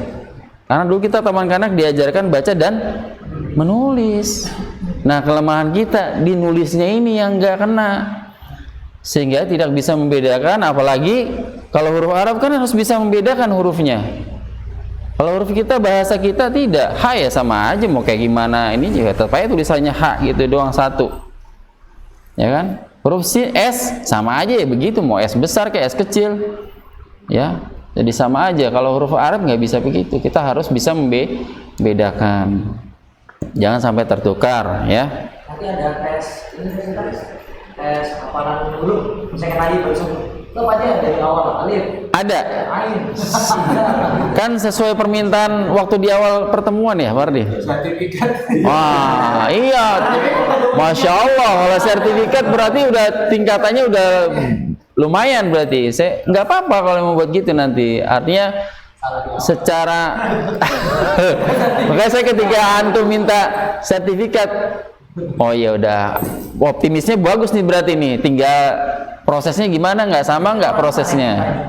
Karena dulu kita taman kanak diajarkan baca dan menulis. Nah, kelemahan kita di nulisnya ini yang nggak kena, sehingga tidak bisa membedakan. Apalagi kalau huruf Arab kan harus bisa membedakan hurufnya. Kalau huruf kita, bahasa kita tidak. H ya sama aja, mau kayak gimana. Ini juga tetap aja tulisannya H gitu doang satu. Ya kan? Huruf S sama aja ya begitu, mau S besar kayak S kecil. Ya, jadi sama aja. Kalau huruf Arab nggak bisa begitu. Kita harus bisa membedakan. Jangan sampai tertukar, ya. Nanti ada tes, ini tes hafalan huruf. Misalnya tadi barusan itu aja dari awal alif. Ada. Ain. Kan sesuai permintaan waktu di awal pertemuan ya, Wardi? Sertifikat. Wah, iya. Masya Allah, kalau sertifikat berarti udah tingkatannya udah lumayan berarti. Saya nggak apa-apa kalau mau buat gitu nanti. Artinya secara makanya saya ketika antum minta sertifikat, oh iya udah optimisnya bagus nih berarti nih, tinggal prosesnya gimana, nggak sama nggak prosesnya.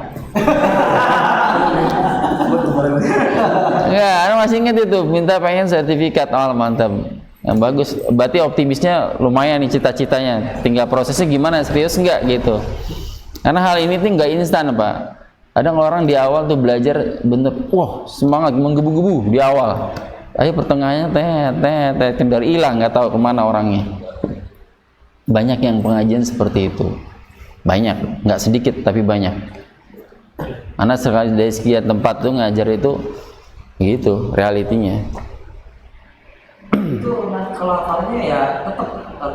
Enggak, anda masih ingat itu minta pengen sertifikat, oh mantap, yang bagus, berarti optimisnya lumayan nih cita-citanya, tinggal prosesnya gimana, serius nggak gitu. Karena hal ini tuh nggak instan Pak. Ada orang di awal tuh belajar bener, wah semangat menggebu-gebu di awal, ayo pertengahannya kendor hilang, nggak tahu kemana orangnya. Banyak yang pengajian seperti itu, banyak, nggak sedikit tapi banyak. Karena sekali dari sekian tempat tuh ngajar itu gitu realitinya. Itu kalau hafalnya ya tetap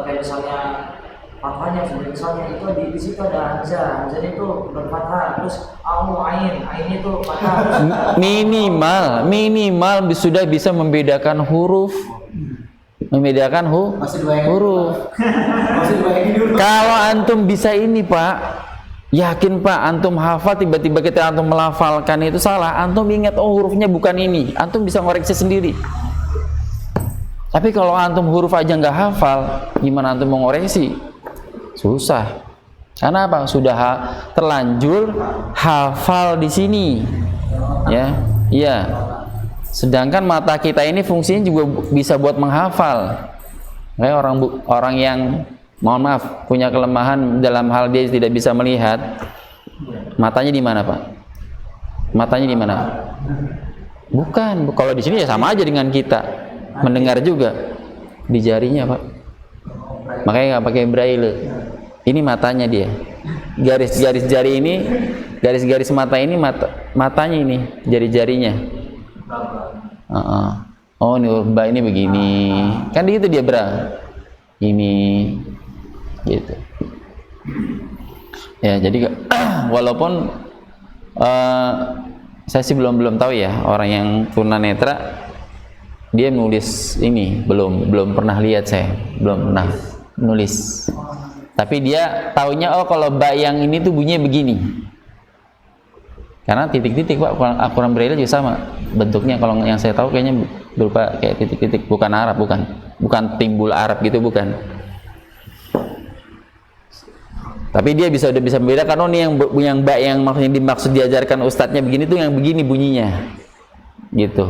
kayak misalnya fathahnya, misalnya itu di situ ada hamzah itu berfathah, terus ain itu fathah. Minimal sudah bisa membedakan huruf, huruf. Kalau antum bisa ini Pak, yakin Pak, antum hafal, tiba-tiba kita antum melafalkan itu salah, antum ingat oh hurufnya bukan ini, antum bisa ngoreksi sendiri. Tapi kalau antum huruf aja nggak hafal, gimana antum mau ngoreksi? Susah. Karena apa? Sudah terlanjur hafal di sini. Ya. Iya. Sedangkan mata kita ini fungsinya juga bisa buat menghafal. Kayak orang yang mohon maaf punya kelemahan dalam hal dia tidak bisa melihat. Matanya di mana, Pak? Matanya di mana? Bukan. Kalau di sini ya sama aja dengan kita. Mendengar juga di jarinya, Pak. Makanya nggak pakai braille. Ini matanya dia. Garis-garis jari ini, garis-garis mata ini matanya ini, jari-jarinya. Oh, ini huruf ba ini begini. Kan gitu dia, Bra. Ini gitu. Ya, jadi walaupun saya sih belum tahu ya orang yang tunanetra dia nulis ini belum pernah lihat, saya belum pernah nulis. Tapi dia taunya oh kalau ba yang ini tuh bunyinya begini. Karena titik-titik Pak, Al-Quran Braille juga sama bentuknya. Kalau yang saya tahu kayaknya berupa kayak titik-titik, bukan Arab, bukan timbul Arab gitu, bukan. Tapi dia udah bisa membedakan oh ini yang ba yang maksudnya dimaksud diajarkan ustadznya begini tuh yang begini bunyinya. Gitu.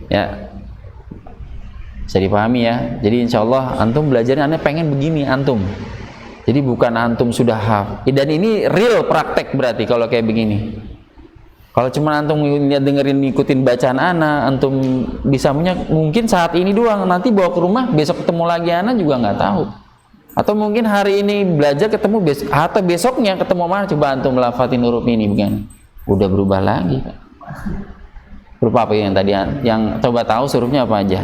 Ya. Bisa dipahami ya. Jadi insya Allah antum belajarnya aneh pengen begini antum. Jadi bukan antum sudah hafal. Dan ini real praktek berarti kalau kayak begini. Kalau cuma antum dengerin ngikutin bacaan ana, antum bisa mungkin saat ini doang, nanti bawa ke rumah besok ketemu lagi ana juga nggak tahu. Atau mungkin hari ini belajar ketemu atau besoknya ketemu mana coba antum melafatin huruf ini bukan? Udah berubah lagi. Huruf apa yang tadi yang coba tahu hurufnya apa aja?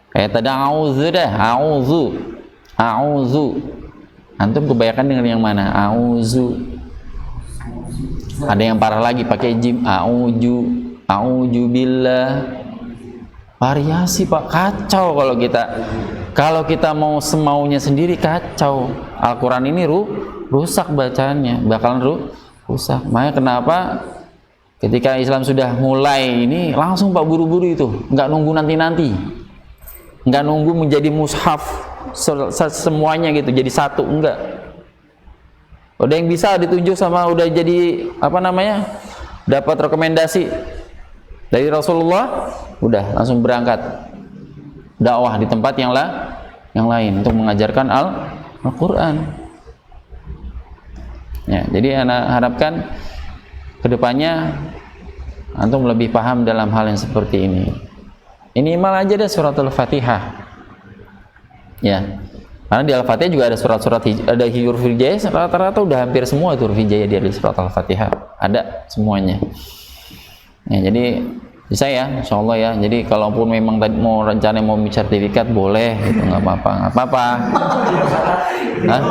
Kayak tadi auzu dah, auzu. Antum kebanyakan dengan yang mana? Auzu. Ada yang parah lagi pakai jim, auju billah. Variasi Pak, kacau kalau kita mau semaunya sendiri kacau. Al-Quran ini rusak bacaannya, bakalan rusak. Makanya kenapa ketika Islam sudah mulai ini langsung Pak buru-buru itu, nggak nunggu nanti-nanti. Nggak nunggu menjadi mushaf semuanya gitu jadi satu, enggak. Udah yang bisa ditunjuk sama udah jadi dapat rekomendasi dari Rasulullah, udah langsung berangkat dakwah di tempat yang lain untuk mengajarkan Al-Quran. Ya, jadi anak harapkan kedepannya antum lebih paham dalam hal yang seperti ini. Minimal aja deh suratul Fatihah. Ya. Karena di Al-Fatihah juga ada surat-surat ada huruf hijaiyah, rata-rata udah hampir semua itu huruf hijaiyah di surat Al-Fatihah. Ada semuanya. Ya, jadi bisa ya, insyaallah ya. Jadi kalaupun memang tadi mau rencana mau sertifikat boleh gitu, nggak apa-apa. Hah?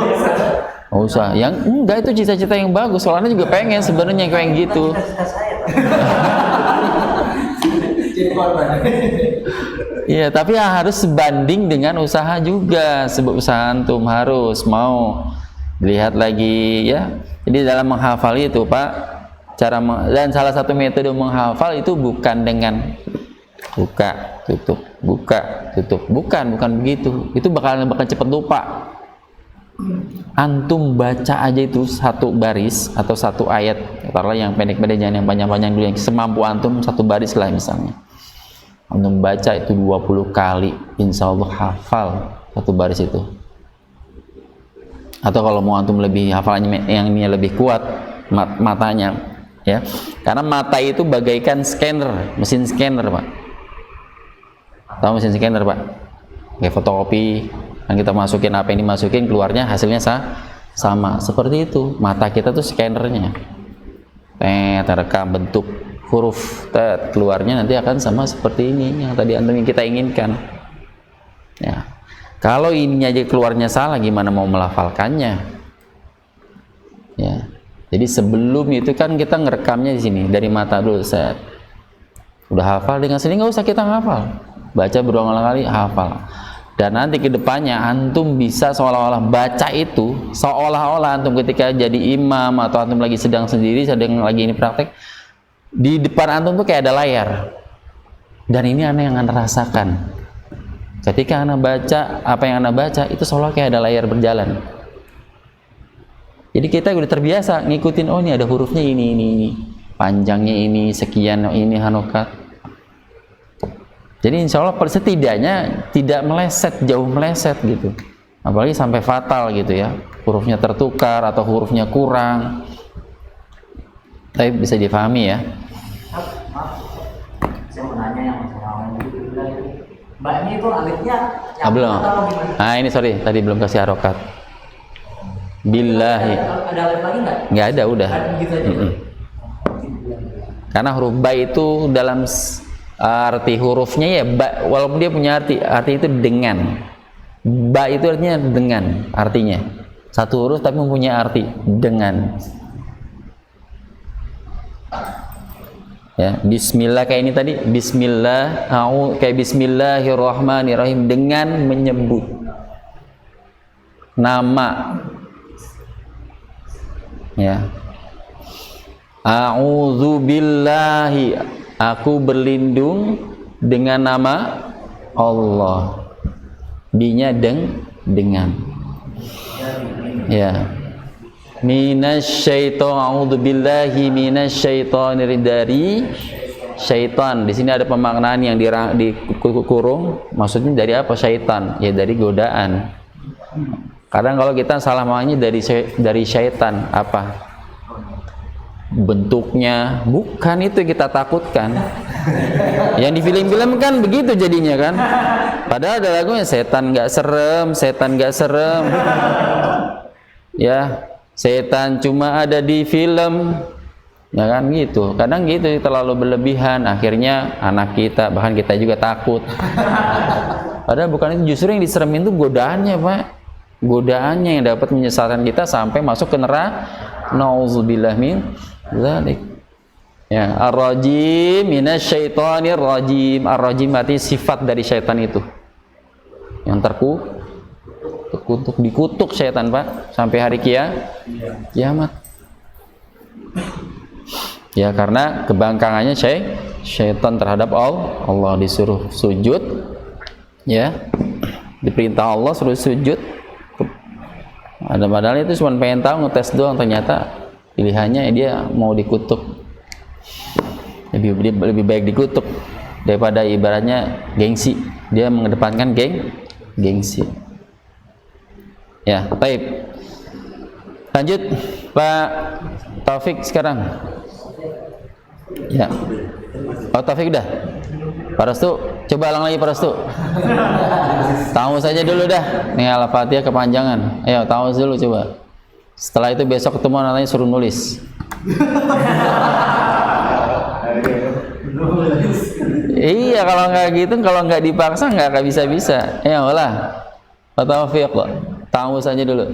Nggak usah. Yang enggak itu cita-cita yang bagus. Soalnya juga pengen sebenarnya kayak gitu. Cita-cita saya, Pak. Iya, tapi harus sebanding dengan usaha juga. Sebab usaha antum harus mau lihat lagi ya. Jadi dalam menghafal itu, Pak, dan salah satu metode menghafal itu bukan dengan buka, tutup, bukan begitu. Itu bakal cepat lupa. Antum baca aja itu satu baris atau satu ayat, taruhlah yang pendek-pendek, jangan yang panjang-panjang dulu, yang semampu antum satu baris lah misalnya. Antum baca itu 20 kali, insya Allah hafal satu baris itu. Atau kalau mau antum lebih hafalannya yang ini lebih kuat, matanya ya, karena mata itu bagaikan scanner, mesin scanner, Pak. Tahu mesin scanner, Pak? Kayak fotokopi, kan kita masukin apa yang dimasukin, keluarnya hasilnya sama. Seperti itu, mata kita tuh scannernya. Terekam bentuk huruf, keluarnya nanti akan sama seperti ini yang tadi antum yang kita inginkan. Ya. Kalau ininya aja keluarnya salah, gimana mau melafalkannya? Ya. Jadi sebelum itu kan kita ngerekamnya di sini dari mata dulu, set. Udah hafal, dengan sini nggak usah kita ngafal, baca berulang-ulang kali hafal. Dan nanti kedepannya antum bisa seolah-olah baca itu, seolah-olah antum ketika jadi imam atau antum lagi sedang sendiri, sedang lagi ini praktek, di depan antum tuh kayak ada layar. Dan ini aneh yang anda rasakan. Ketika anda baca, apa yang anda baca itu seolah kayak ada layar berjalan. Jadi kita udah terbiasa ngikutin, oh ini ada hurufnya ini, panjangnya ini, sekian, ini hanokat. Jadi insya Allah setidaknya tidak meleset, jauh meleset gitu. Apalagi sampai fatal gitu ya, hurufnya tertukar atau hurufnya kurang. Tapi bisa difahami ya. Maaf, saya mau nanya yang masalah Mbak ini itu alifnya Belum. atau gimana? Nah ini sorry, tadi belum kasih harokat. Billahi. Ada alif lagi nggak? Nggak ada, udah. Gitu aja. Karena huruf ba itu dalam arti hurufnya ya ba, walaupun dia punya arti itu dengan. Ba itu artinya dengan, artinya satu huruf tapi mempunyai arti dengan. Ya, bismillah kayak ini tadi, bismillah, kayak bismillahirrahmanirrahim, dengan menyebut nama. Ya. A'udzu billahi, aku berlindung dengan nama Allah. Binya dengan. Ya. A'udzu billahi minasyaitonir, dari syaitan. Di sini ada pemaknaan yang dikurung, maksudnya dari apa? Syaitan, ya dari godaan. Kadang kalau kita salah maknanya dari syaitan, apa? Bentuknya, bukan itu yang kita takutkan. Yang di film-film kan begitu jadinya kan. Padahal ada lagunya setan nggak serem. Ya, setan cuma ada di film. Ya kan gitu. Kadang gitu terlalu berlebihan, akhirnya anak kita, bahkan kita juga takut. Padahal bukan itu, justru yang diseremin itu godaannya, Pak. Godaannya yang dapat menyesatkan kita sampai masuk ke neraka. Nauzubillah min dzalik. Ya, ar-rajim minasyaitonir rajim. Ar-rajim berarti sifat dari syaitan itu. Yang dikutuk syaitan, Pak, sampai hari kiamat. Ya, karena kebangkangannya syaitan terhadap Allah, disuruh sujud, ya, diperintah Allah suruh sujud. Padahal itu cuma pengen tahu, ngetes doang, ternyata pilihannya dia mau dikutuk. Lebih baik dikutuk daripada ibaratnya gengsi. Dia mengedepankan gengsi. Ya, baik. Lanjut Pak Taufik sekarang. Ya. Oh, Taufik udah. Pak Restu, coba ulang lagi Pak Restu. Tahu saja dulu dah. Nih Al-Fatihah kepanjangan. Ayo, tahu dulu coba. Setelah itu besok ketemu nanti suruh nulis. Iya, kalau nggak gitu, kalau nggak dipaksa nggak bisa-bisa. Ya lah. Pak Taufik kok. Tahu saja dulu.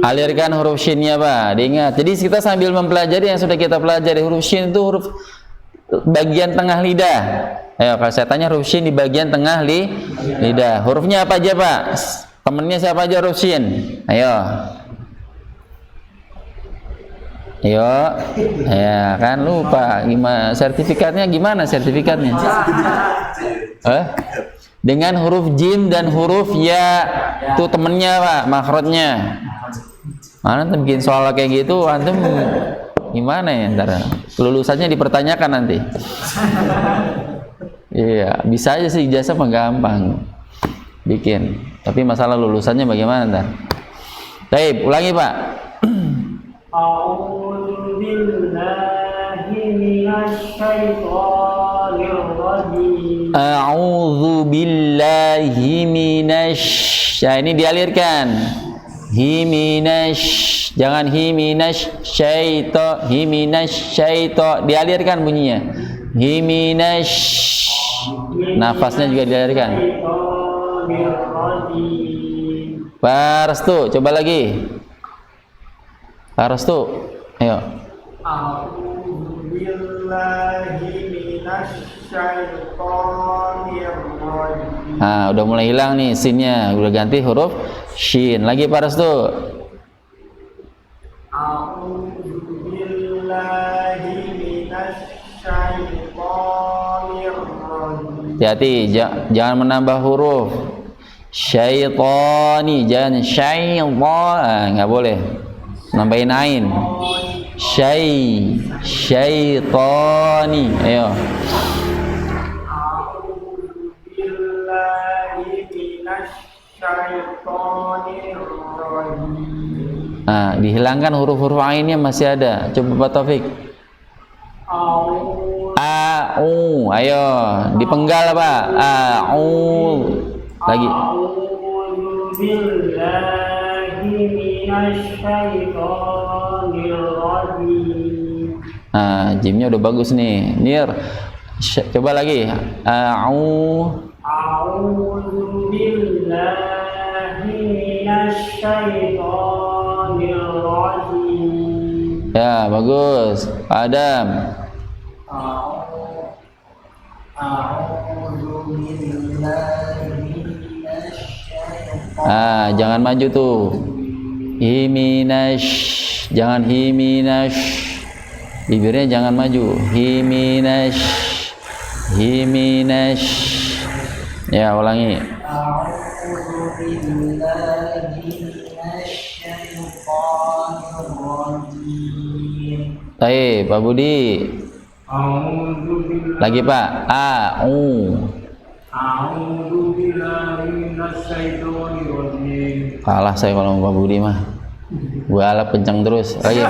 Alirkan huruf shinnya Pak, diingat. Jadi kita sambil mempelajari yang sudah kita pelajari. Huruf shin itu huruf bagian tengah lidah. Ayo, kalau saya tanya huruf shin di bagian tengah lidah. Hurufnya apa aja Pak? Temennya siapa aja huruf shin? Ayo. Ayo. Ya kan lupa. Gimana sertifikatnya? Gimana sertifikatnya? Dengan huruf jim dan huruf ya, itu temennya Pak, makhrajnya. Mana tuh bikin soal kayak gitu, antum gimana ya ntar? Lulusannya dipertanyakan nanti. Iya, bisa aja sih ijazah mah gampang bikin. Tapi masalah lulusannya bagaimana ntar? Baik, ulangi Pak. A'udzu billahi minasy syaithanir rajim. A'udzu billahi minasy. Ya, ini dialirkan. Himinash, jangan himinash syaito, himinash syaito, dialirkan bunyinya. Himinash, nafasnya juga dialirkan. Pak Restu, coba lagi. Pak Restu, ayo. A'udzu billahi minasy syaithanir rajim. Nah, udah mulai hilang nih sinnya, udah ganti huruf shin. Lagi Pak Restu. A'udzu billahi minasy syaithanir rajim. Hati-hati, jangan menambah huruf. Syaitani, jangan syaitan, nggak boleh. Nambahin ain. Syaitani. Ayo. Nah, dihilangkan huruf-huruf ainnya masih ada. Coba Pak Taufik. Au, ayo, dipenggal Pak. Au. Lagi. Nah, jimnya udah bagus nih. Nir. Coba lagi. Au. A'udzu billahi minasy syaithanir rajim. Ya, bagus. Adam. A'udzu billahi minasy syaitonir Jangan maju tuh. Himinash, jangan himinash. Bibirnya jangan maju. Himinash. Himinash. Ya, ulangi. A'udzu billahi minasy syaitonir rajim. Baik, Pak Budi. A'udzu billahi Lagi Pak. A'udzu billahi minasy syaithanir rajim. Kalah saya kalau Pak Budi mah. Balap kencang terus. Lagi.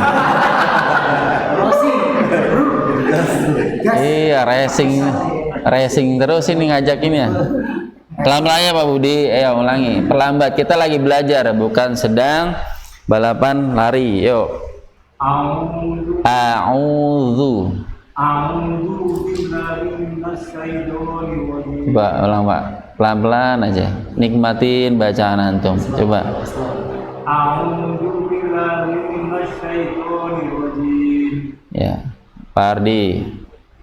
Iya, racing terus ini ngajakinnya. Pelan-pelannya Pak Budi. Ayo ulangi. Perlambat. Kita lagi belajar, bukan sedang balapan lari. Yuk. A'udzu. A'udzu billahi minasy syaithanir rajim. Coba ulang Pak. Pelan-pelan aja. Nikmatin bacaan antum. Coba. A'udzu billahi minasy syaithanir rajim. Ya. Pak Ardi.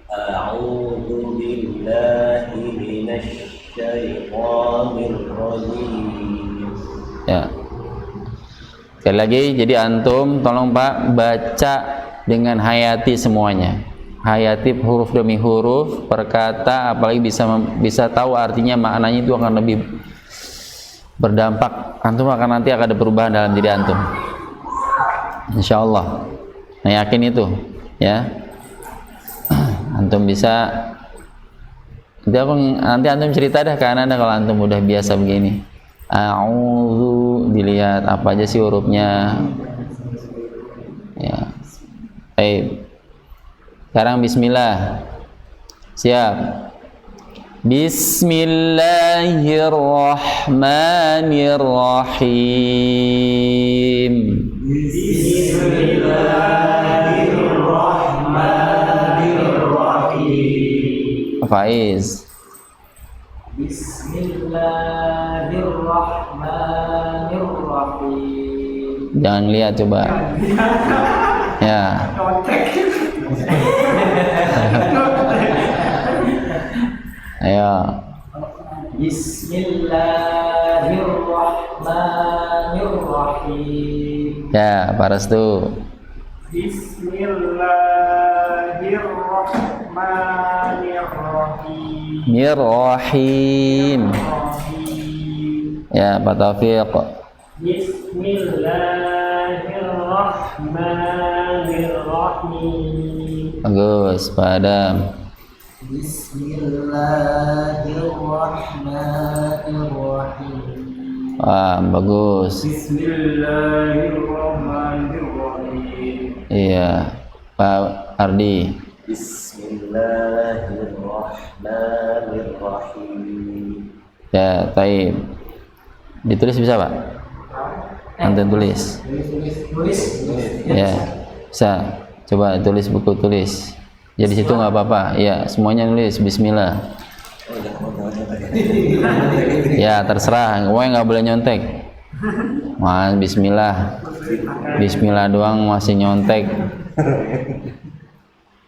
A'udzu billahi minasy syaithanir rajim. Ya. Sekali lagi, jadi antum tolong Pak baca dengan hayati semuanya. Hayati huruf demi huruf, perkata, apalagi bisa tahu artinya, maknanya itu akan lebih berdampak. Antum akan nanti akan ada perubahan dalam diri antum. Insya Allah. Nah, yakin itu, ya. Antum bisa. Nanti antum cerita dah ke anak kalau antum udah biasa begini. A'udzu, dilihat apa aja sih hurufnya. Ya. Baik. Sekarang bismillah. Siap. Bismillahirrahmanirrahim. Bismillahirrahmanirrahim. Faiz. Bismillahirrahmanirrahim. Jangan lihat coba. Ya. Ayo. Bismillahirrahmanirrahim. Ya, Paras tuh. Bismillahirrahmanirrahim. Mirrahim. Ya, Pak Taufiq. Bismillahirrahmanirrahim. Bagus, Pak Adam. Bismillahirrahmanirrahim. Wah, bagus. Bismillahirrahmanirrahim. Iya, Pak Ardi. Bismillahirrahmanirrahim. Ya, taib. Ditulis bisa, Pak? Antum tulis. Tulis. Ya, bisa. Coba tulis buku tulis. Ya di situ nggak apa-apa. Ya, semuanya nulis Bismillah. Ya, terserah. Pokoknya nggak boleh nyontek. Mas, Bismillah. Bismillah doang masih nyontek.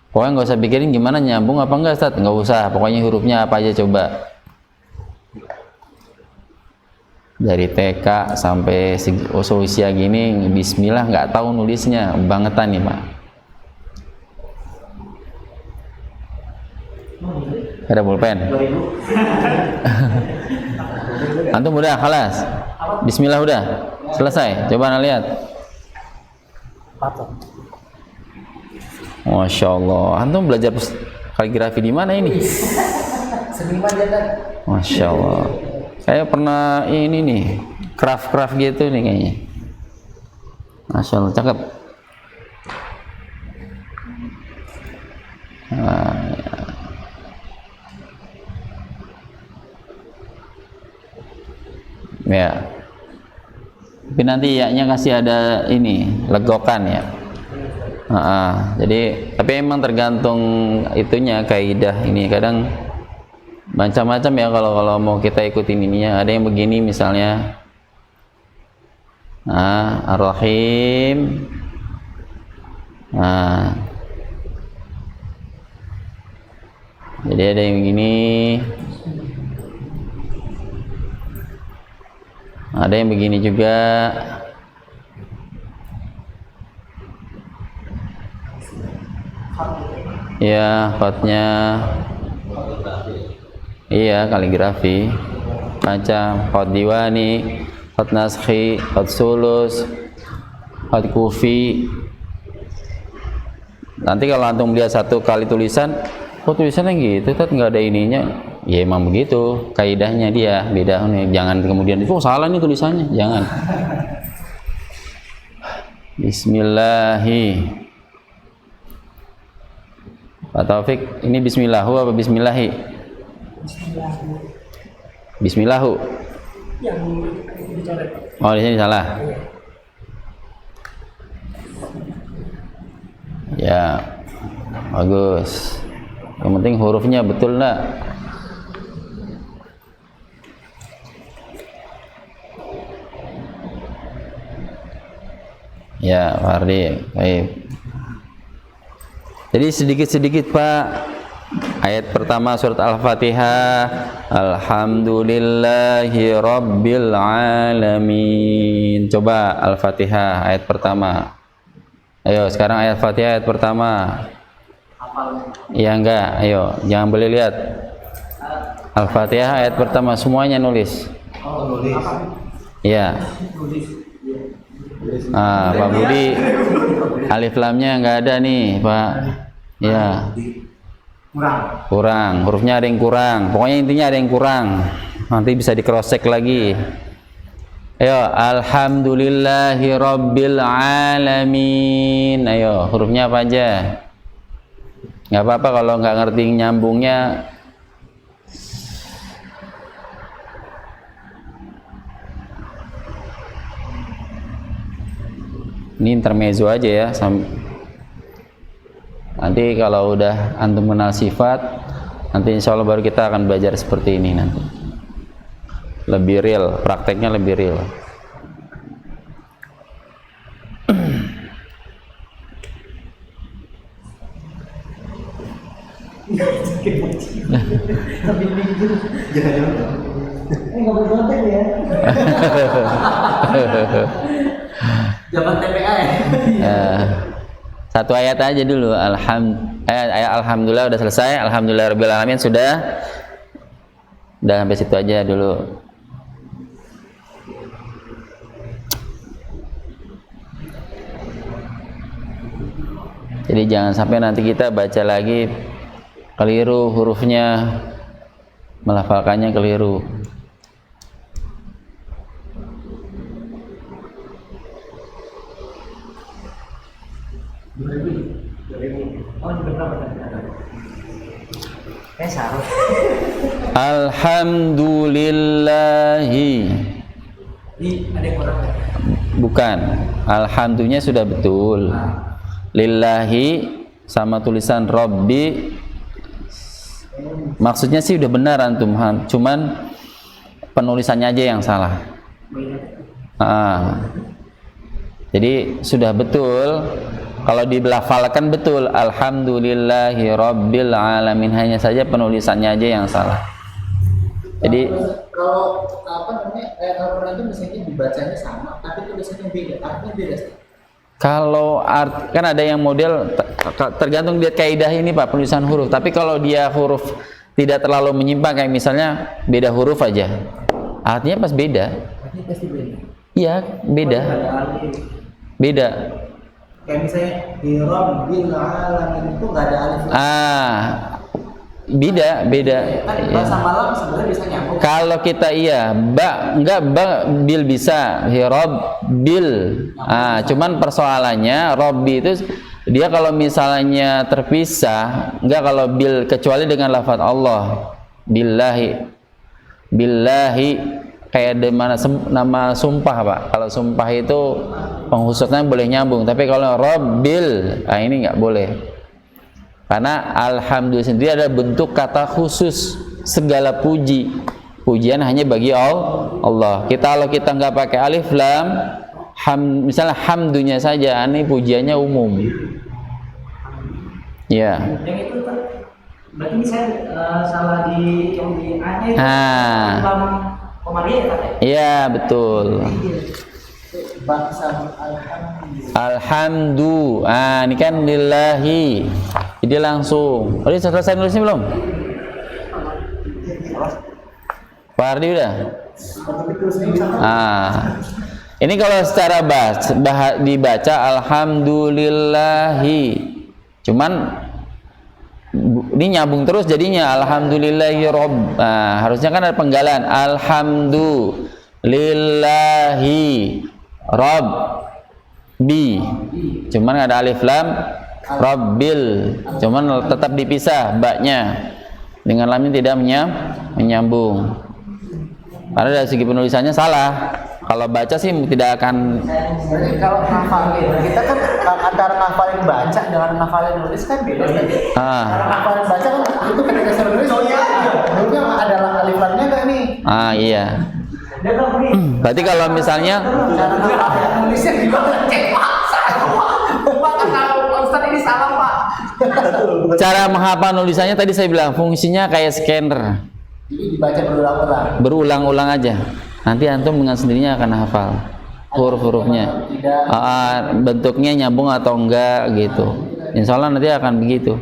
Pokoknya nggak usah pikirin gimana nyambung apa enggak, Ustaz. Nggak usah. Pokoknya hurufnya apa aja coba. Dari TK sampai usia gini, Bismillah nggak tahu nulisnya, bangetan nih Pak. Ada pulpen? Antum udah, khalas. Bismillah udah, selesai. Coba anda lihat. Masya Allah, antum belajar kaligrafi di mana ini? Masya Allah. Saya pernah ini nih, craft gitu nih kayaknya. Masya Allah, cakep. Nah, ya. Tapi nanti ya-nya kasih ada ini, legokan ya. Jadi, tapi emang tergantung itunya, kaidah ini kadang macam-macam ya kalau mau kita ikutin ininya. Ada yang begini misalnya, Ar-Rahim. Jadi ada yang begini, ada yang begini juga. Ya, khotnya. Iya, kaligrafi macam khot diwani, khot naskhi, khot sulus, khot kufi. Nanti kalau antum lihat satu kali tulisan, kok tulisannya gitu, kan nggak ada ininya. Ya emang begitu, kaidahnya dia beda nih. Jangan kemudian itu salah nih tulisannya, jangan. Bismillahi. Pak Taufik, ini Bismillahu apa Bismillahi? Bismillahu. Yang dicoret. Oh, di sini salah. Ya, bagus. Yang penting hurufnya betul enggak? Ya, Fardi. Baik. Jadi sedikit-sedikit Pak. Ayat pertama surat Al-Fatihah, Alhamdulillahi Rabbil Alamin. Coba Al-Fatihah ayat pertama. Ayo sekarang ayat Fatihah ayat pertama. Iya enggak? Ayo, jangan boleh lihat. Al-Fatihah ayat pertama, semuanya nulis. Iya. Pak Budi, alif lamnya enggak ada nih Pak. Iya. Kurang, hurufnya ada yang kurang. Pokoknya intinya ada yang kurang. Nanti bisa di cross check lagi. Ayo, alhamdulillahi rabbil alamin. Ayo, hurufnya apa aja? Nggak apa-apa kalau nggak ngerti nyambungnya. Ini intermezzo aja ya. Nanti kalau udah antum kenal sifat, nanti insya Allah baru kita akan belajar seperti ini nanti. Lebih real, prakteknya lebih real. Zaman TPA ya. Satu ayat aja dulu. Alhamdulillah udah selesai. Alhamdulillah rabbil alamin sudah. Udah sampai situ aja dulu. Jadi jangan sampai nanti kita baca lagi keliru hurufnya, melafalkannya keliru. Alhamdulillahi. Ada yang kurang. Bukan. Alhamdulillah sudah betul. Lillahi sama tulisan Robbi. Maksudnya sih udah benar antum, cuman penulisannya aja yang salah. Jadi sudah betul. Kalau dilafalkan betul, alhamdulillahi rabbil alamin, hanya saja penulisannya aja yang salah. Jadi kalau apa namanya Al-Quran itu misalnya dibacanya sama, tapi tulisannya beda, artinya beda. kalau kan ada yang model tergantung lihat kaidah ini Pak, penulisan huruf. Tapi kalau dia huruf tidak terlalu menyimpang, kayak misalnya beda huruf aja, artinya pas beda. Artinya pasti beda. Iya, beda. Beda. Kayak misalnya di Rabbil Alamin itu nggak ada alif. Beda. Kan bahasa malam sebenarnya bisa nyambung. Kalau kita enggak bil bisa, hirob bil. Cuman persoalannya Robbi itu dia kalau misalnya terpisah, enggak kalau bil kecuali dengan lafaz Allah. Billahi kayak di mana nama sumpah Pak. Kalau sumpah itu pengkhususnya boleh nyambung, tapi kalau Rabbil ini nggak boleh. Karena alhamdulillah sendiri ada bentuk kata khusus, segala pujian hanya bagi Allah. Kalau kita nggak pakai alif lam, misalnya hamdunya saja, ini pujiannya umum. Ya. Yang itu berarti ini saya salah di yang di A-nya itu. Komaria ya Pak? Iya betul. Alhamdulillah. Ini kan lillahi. Jadi langsung. Udah selesai nulisnya belum? Pak Ardi udah? Ini kalau secara dibaca alhamdulillahi. Cuman ini nyambung terus jadinya alhamdulillahi rabb. Harusnya kan ada penggalan alhamdulillahi rabbi. Cuman ada alif lam rabbil. Cuman tetap dipisah baknya. Dengan lamnya tidak menyambung. Karena dari segi penulisannya salah. Kalau baca sih tidak akan. Berarti kalau ngafalin, kita kan antara ngafalin baca dengan ngafalin nulis kan beda. Karena ngafalin baca kan itu ketika saya nulis, dulunya ada alif lamnya nggak nih? Iya. Berarti kalau misalnya Cara ngafalin nulisnya gimana? Cek Pak, kalau Ustaz ini salah Pak. cara menghafal nulisannya tadi saya bilang fungsinya kayak scanner. Jadi dibaca berulang-ulang. Berulang-ulang aja. Nanti antum dengan sendirinya akan hafal huruf-hurufnya. Bentuknya nyambung atau enggak gitu. Insya Allah nanti akan begitu.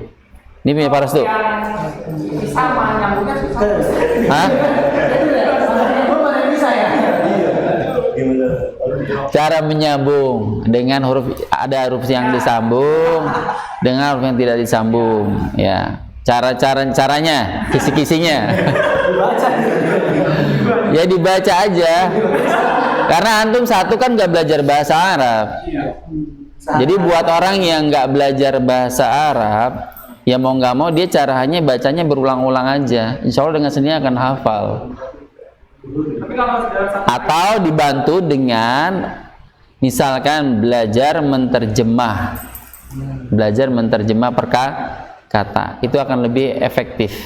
Ini punya Pak Restu. Sama nyambungnya Hah? Cara menyambung dengan huruf, ada huruf yang disambung dengan huruf yang tidak disambung. Ya, caranya, kisi-kisinya. Ya dibaca aja. Karena antum satu kan nggak belajar bahasa Arab. Jadi buat orang yang nggak belajar bahasa Arab, ya mau nggak mau dia caranya bacanya berulang-ulang aja. Insya Allah dengan sendirinya akan hafal. Atau dibantu dengan misalkan belajar menterjemah kata, itu akan lebih efektif.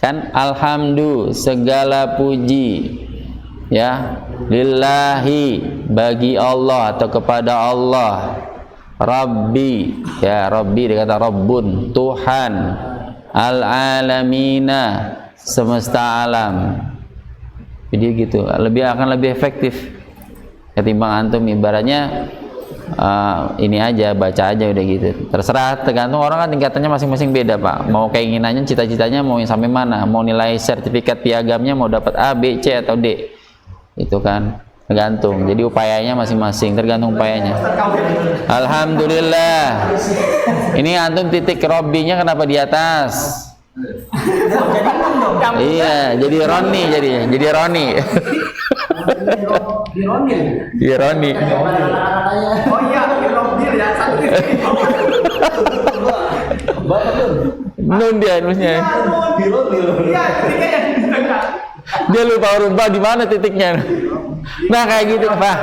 Kan alhamdulillah segala puji ya lillahi bagi Allah atau kepada Allah, Rabbi ya Rabbi dikata Rabbun Tuhan, al-alamina semesta alam. Jadi gitu akan lebih efektif ketimbang antum ibaratnya ini aja baca aja udah gitu. Terserah, tergantung orang kan tingkatannya masing-masing beda Pak. Mau keinginannya cita-citanya mau yang sampai mana, mau nilai sertifikat piagamnya mau dapat A, B, C atau D, itu kan tergantung. Jadi upayanya masing-masing, tergantung upayanya. Alhamdulillah. Ini antum titik Robbinya kenapa di atas? Iya, jadi Roni jadi Roni. Di Roni. Oh iya, Robil ya satu. Nun dia nusnya. Iya, titiknya di tengah. Dia lupa rubah di mana titiknya. Nah kayak gitu Pak.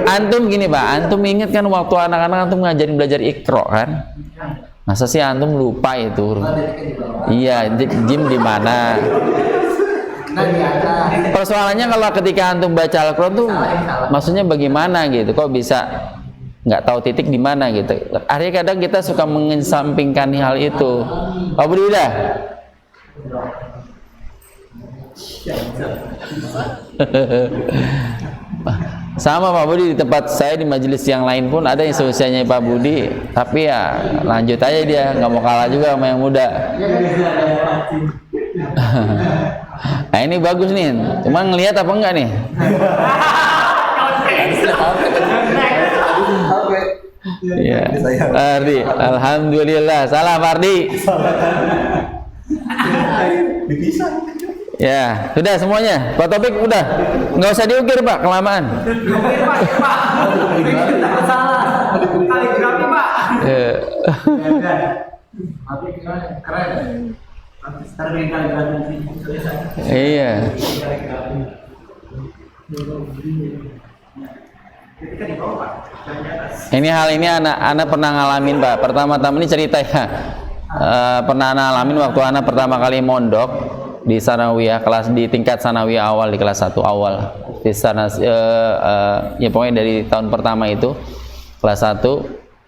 Antum gini Pak, antum ingat kan waktu anak-anak antum ngajarin belajar Iqra kan? Masa sih antum lupa itu? Iya, jim di mana? Persoalannya kalau ketika antum baca Al-Quran tuh maksudnya bagaimana gitu, kok bisa nggak tahu titik di mana gitu. Akhirnya kadang kita suka mengesampingkan hal itu. Pak Budi udah? Sama Pak Budi, di tempat saya di majelis yang lain pun ada yang seusianya Pak Budi, tapi ya lanjut aja dia, nggak mau kalah juga sama yang muda. Nah ini bagus nih, cuma ngelihat apa enggak nih? Ya, Fardi, alhamdulillah, salah Fardi. Ya, sudah semuanya. Pak Topik udah, nggak usah diukir Pak, kelamaan. Kaligrafi Pak. Keren. Sekarang kaligrafi Iya. Ini hal ini anak pernah ngalamin Pak. Pertama-tama ini cerita ya. Pernah ngalamin waktu anak pertama kali mondok di sanawiyah, kelas di tingkat sanawiyah awal, di kelas 1 awal di sana, ya pokoknya dari tahun pertama itu kelas 1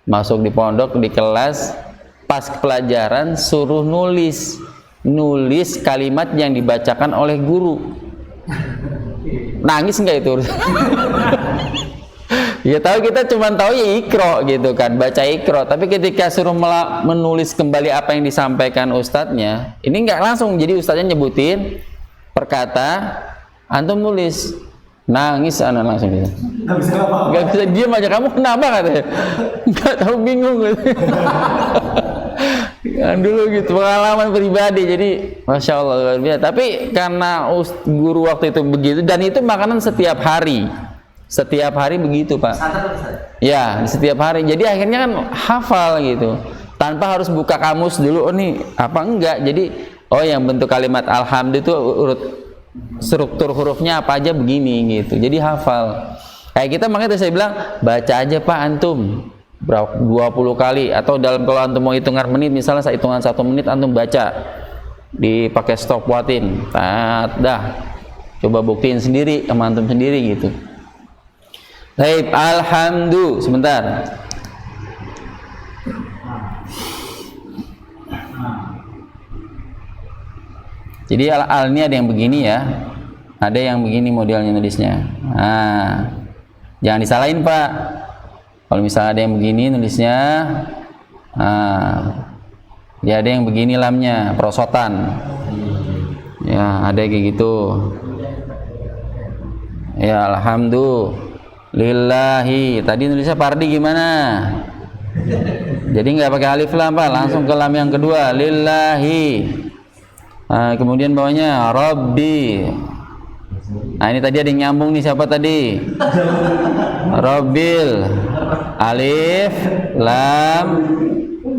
masuk di pondok, di kelas pas pelajaran suruh nulis kalimat yang dibacakan oleh guru. Nangis enggak itu? Ya tahu, kita cuma tahu ya Iqra gitu kan, baca Iqra, tapi ketika suruh menulis kembali apa yang disampaikan ustadznya, ini nggak langsung, jadi ustadznya nyebutin perkata, antum nulis, nangis anak langsung gitu. Nggak bisa diam aja, kamu kenapa katanya? Nggak tahu, bingung gitu. Kan dulu gitu, pengalaman pribadi, jadi masya Allah luar biasa. Tapi karena guru waktu itu begitu, dan itu makanan setiap hari begitu Pak. Ya, setiap hari. Jadi akhirnya kan hafal gitu, tanpa harus buka kamus dulu. Oh nih apa enggak? Jadi oh yang bentuk kalimat alhamdulillah itu urut struktur hurufnya apa aja begini gitu. Jadi hafal. Kayak kita makanya saya bilang baca aja Pak antum 20 kali, atau dalam kalau antum mau hitungan menit, misalnya hitungan 1 menit antum baca dipakai stopwatchin. Dah. Coba buktiin sendiri sama antum sendiri gitu. Baik, alhamdulillah, sebentar. Jadi al ini ada yang begini ya, ada yang begini modelnya nulisnya. Nah, jangan disalahin Pak. Kalau misalnya ada yang begini nulisnya, ya ada yang begini lamnya, perosotan. Ya ada kayak gitu. Ya alhamdulillah. Lillahi, tadi nulisnya Pardi gimana? Jadi nggak pakai alif lam Pak, langsung ke lam yang kedua, lillahi. Kemudian bawahnya Rabbi. Nah ini tadi ada yang nyambung nih, siapa tadi? Rabbil, alif, lam,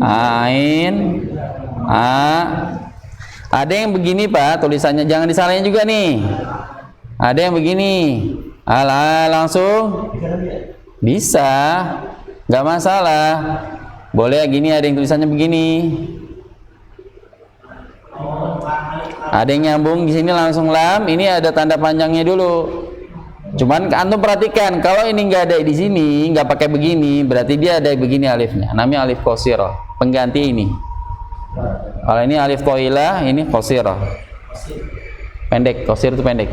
ain, a. Ada yang begini Pak tulisannya, jangan disalahin juga nih. Ada yang begini, ala langsung bisa, nggak masalah. Boleh gini, ada yang tulisannya begini. Ada yang nyambung di sini langsung lam, ini ada tanda panjangnya dulu. Cuman antum perhatikan, kalau ini nggak ada di sini, nggak pakai begini, berarti dia ada begini alifnya. Namanya alif qasirah, pengganti ini. Kalau ini alif thawilah, ini qasirah. Pendek, qasir itu pendek.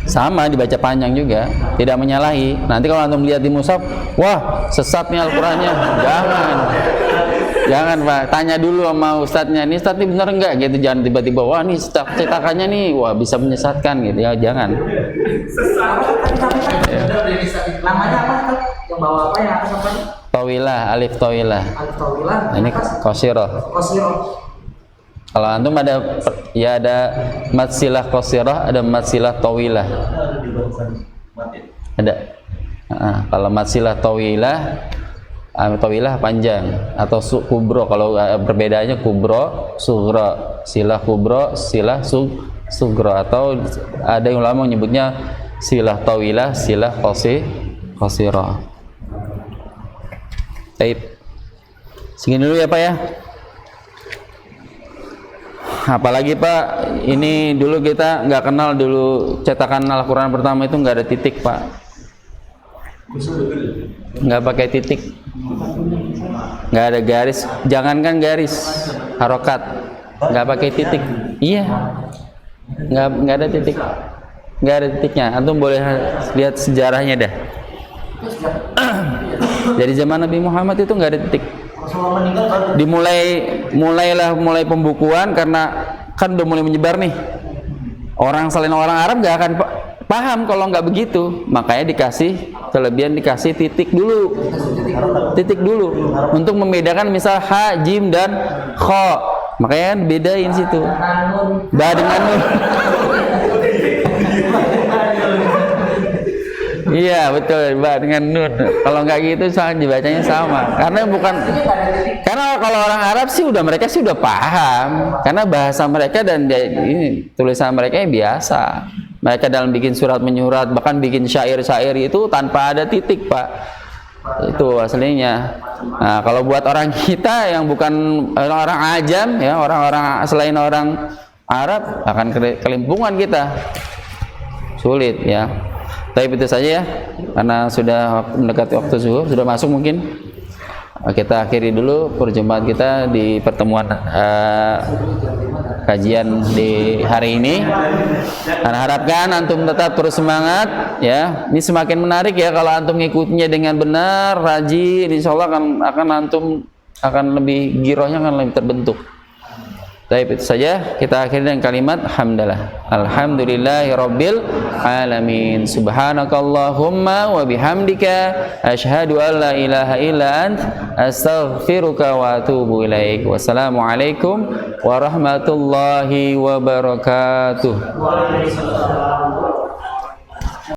Sama dibaca panjang juga, tidak menyalahi. Nanti kalau antum lihat di mushaf, wah sesat nih Al-Qur'annya. Jangan Pak, tanya dulu sama ustadznya, ini ustadz ini benar enggak gitu, jangan tiba-tiba wah nih cetakannya nih wah bisa menyesatkan gitu ya, jangan. Namanya apa? Yang bawah apa yang atas apa? Tawilah, alif tawilah. Alif tawilah. Ini qasirah. Qasirah. Kalau antum ada ya ada mad silah qasirah, ada mad silah tawilah. Ada. Kalau mad silah tawilah panjang atau kubro, kalau perbedaannya kubro, sugra, silah kubro, silah sugra, atau ada yang ulama menyebutnya silah tawilah, silah qasirah. Baik. Segini dulu ya Pak ya. Apalagi Pak, ini dulu kita nggak kenal dulu cetakan Al-Quran pertama itu nggak ada titik Pak, nggak pakai titik, nggak ada garis, jangankan garis, harokat, nggak pakai titik. Iya, nggak ada titik, nggak ada titiknya. Antum boleh lihat sejarahnya dah. Dari zaman Nabi Muhammad itu nggak ada titik. Mulai pembukuan, karena kan udah mulai menyebar nih. Orang selain orang Arab nggak akan paham kalau nggak begitu, makanya dikasih kelebihan, dikasih titik dulu untuk membedakan misal ha, jim dan kho, makanya kan bedain situ ba dengan nun. Iya betul, ba dengan nun. Kalau nggak gitu sangat dibacanya sama, karena kalau orang Arab sih mereka udah paham, karena bahasa mereka dan ini tulisan mereka biasa. Mereka dalam bikin surat menyurat, bahkan bikin syair-syair itu tanpa ada titik Pak. Itu aslinya. Nah, kalau buat orang kita yang bukan orang ajam ya, orang-orang selain orang Arab, akan kelimpungan kita. Sulit ya. Tapi itu saja ya, karena sudah mendekati waktu zuhur, sudah masuk mungkin. Kita akhiri dulu perjumpaan kita di pertemuan kajian di hari ini. Dan harapkan antum tetap terus semangat ya. Ini semakin menarik ya kalau antum ngikutnya dengan benar, rajin, insyaallah akan antum akan lebih girohnya akan lebih terbentuk. Baik, itu saja kita akhiri dengan kalimat hamdalah. Alhamdulillahirabbil alamin. Subhanakallahumma wa bihamdika asyhadu an la ilaha illa ant astaghfiruka wa atubu ilaik. Wassalamualaikum warahmatullahi wabarakatuh.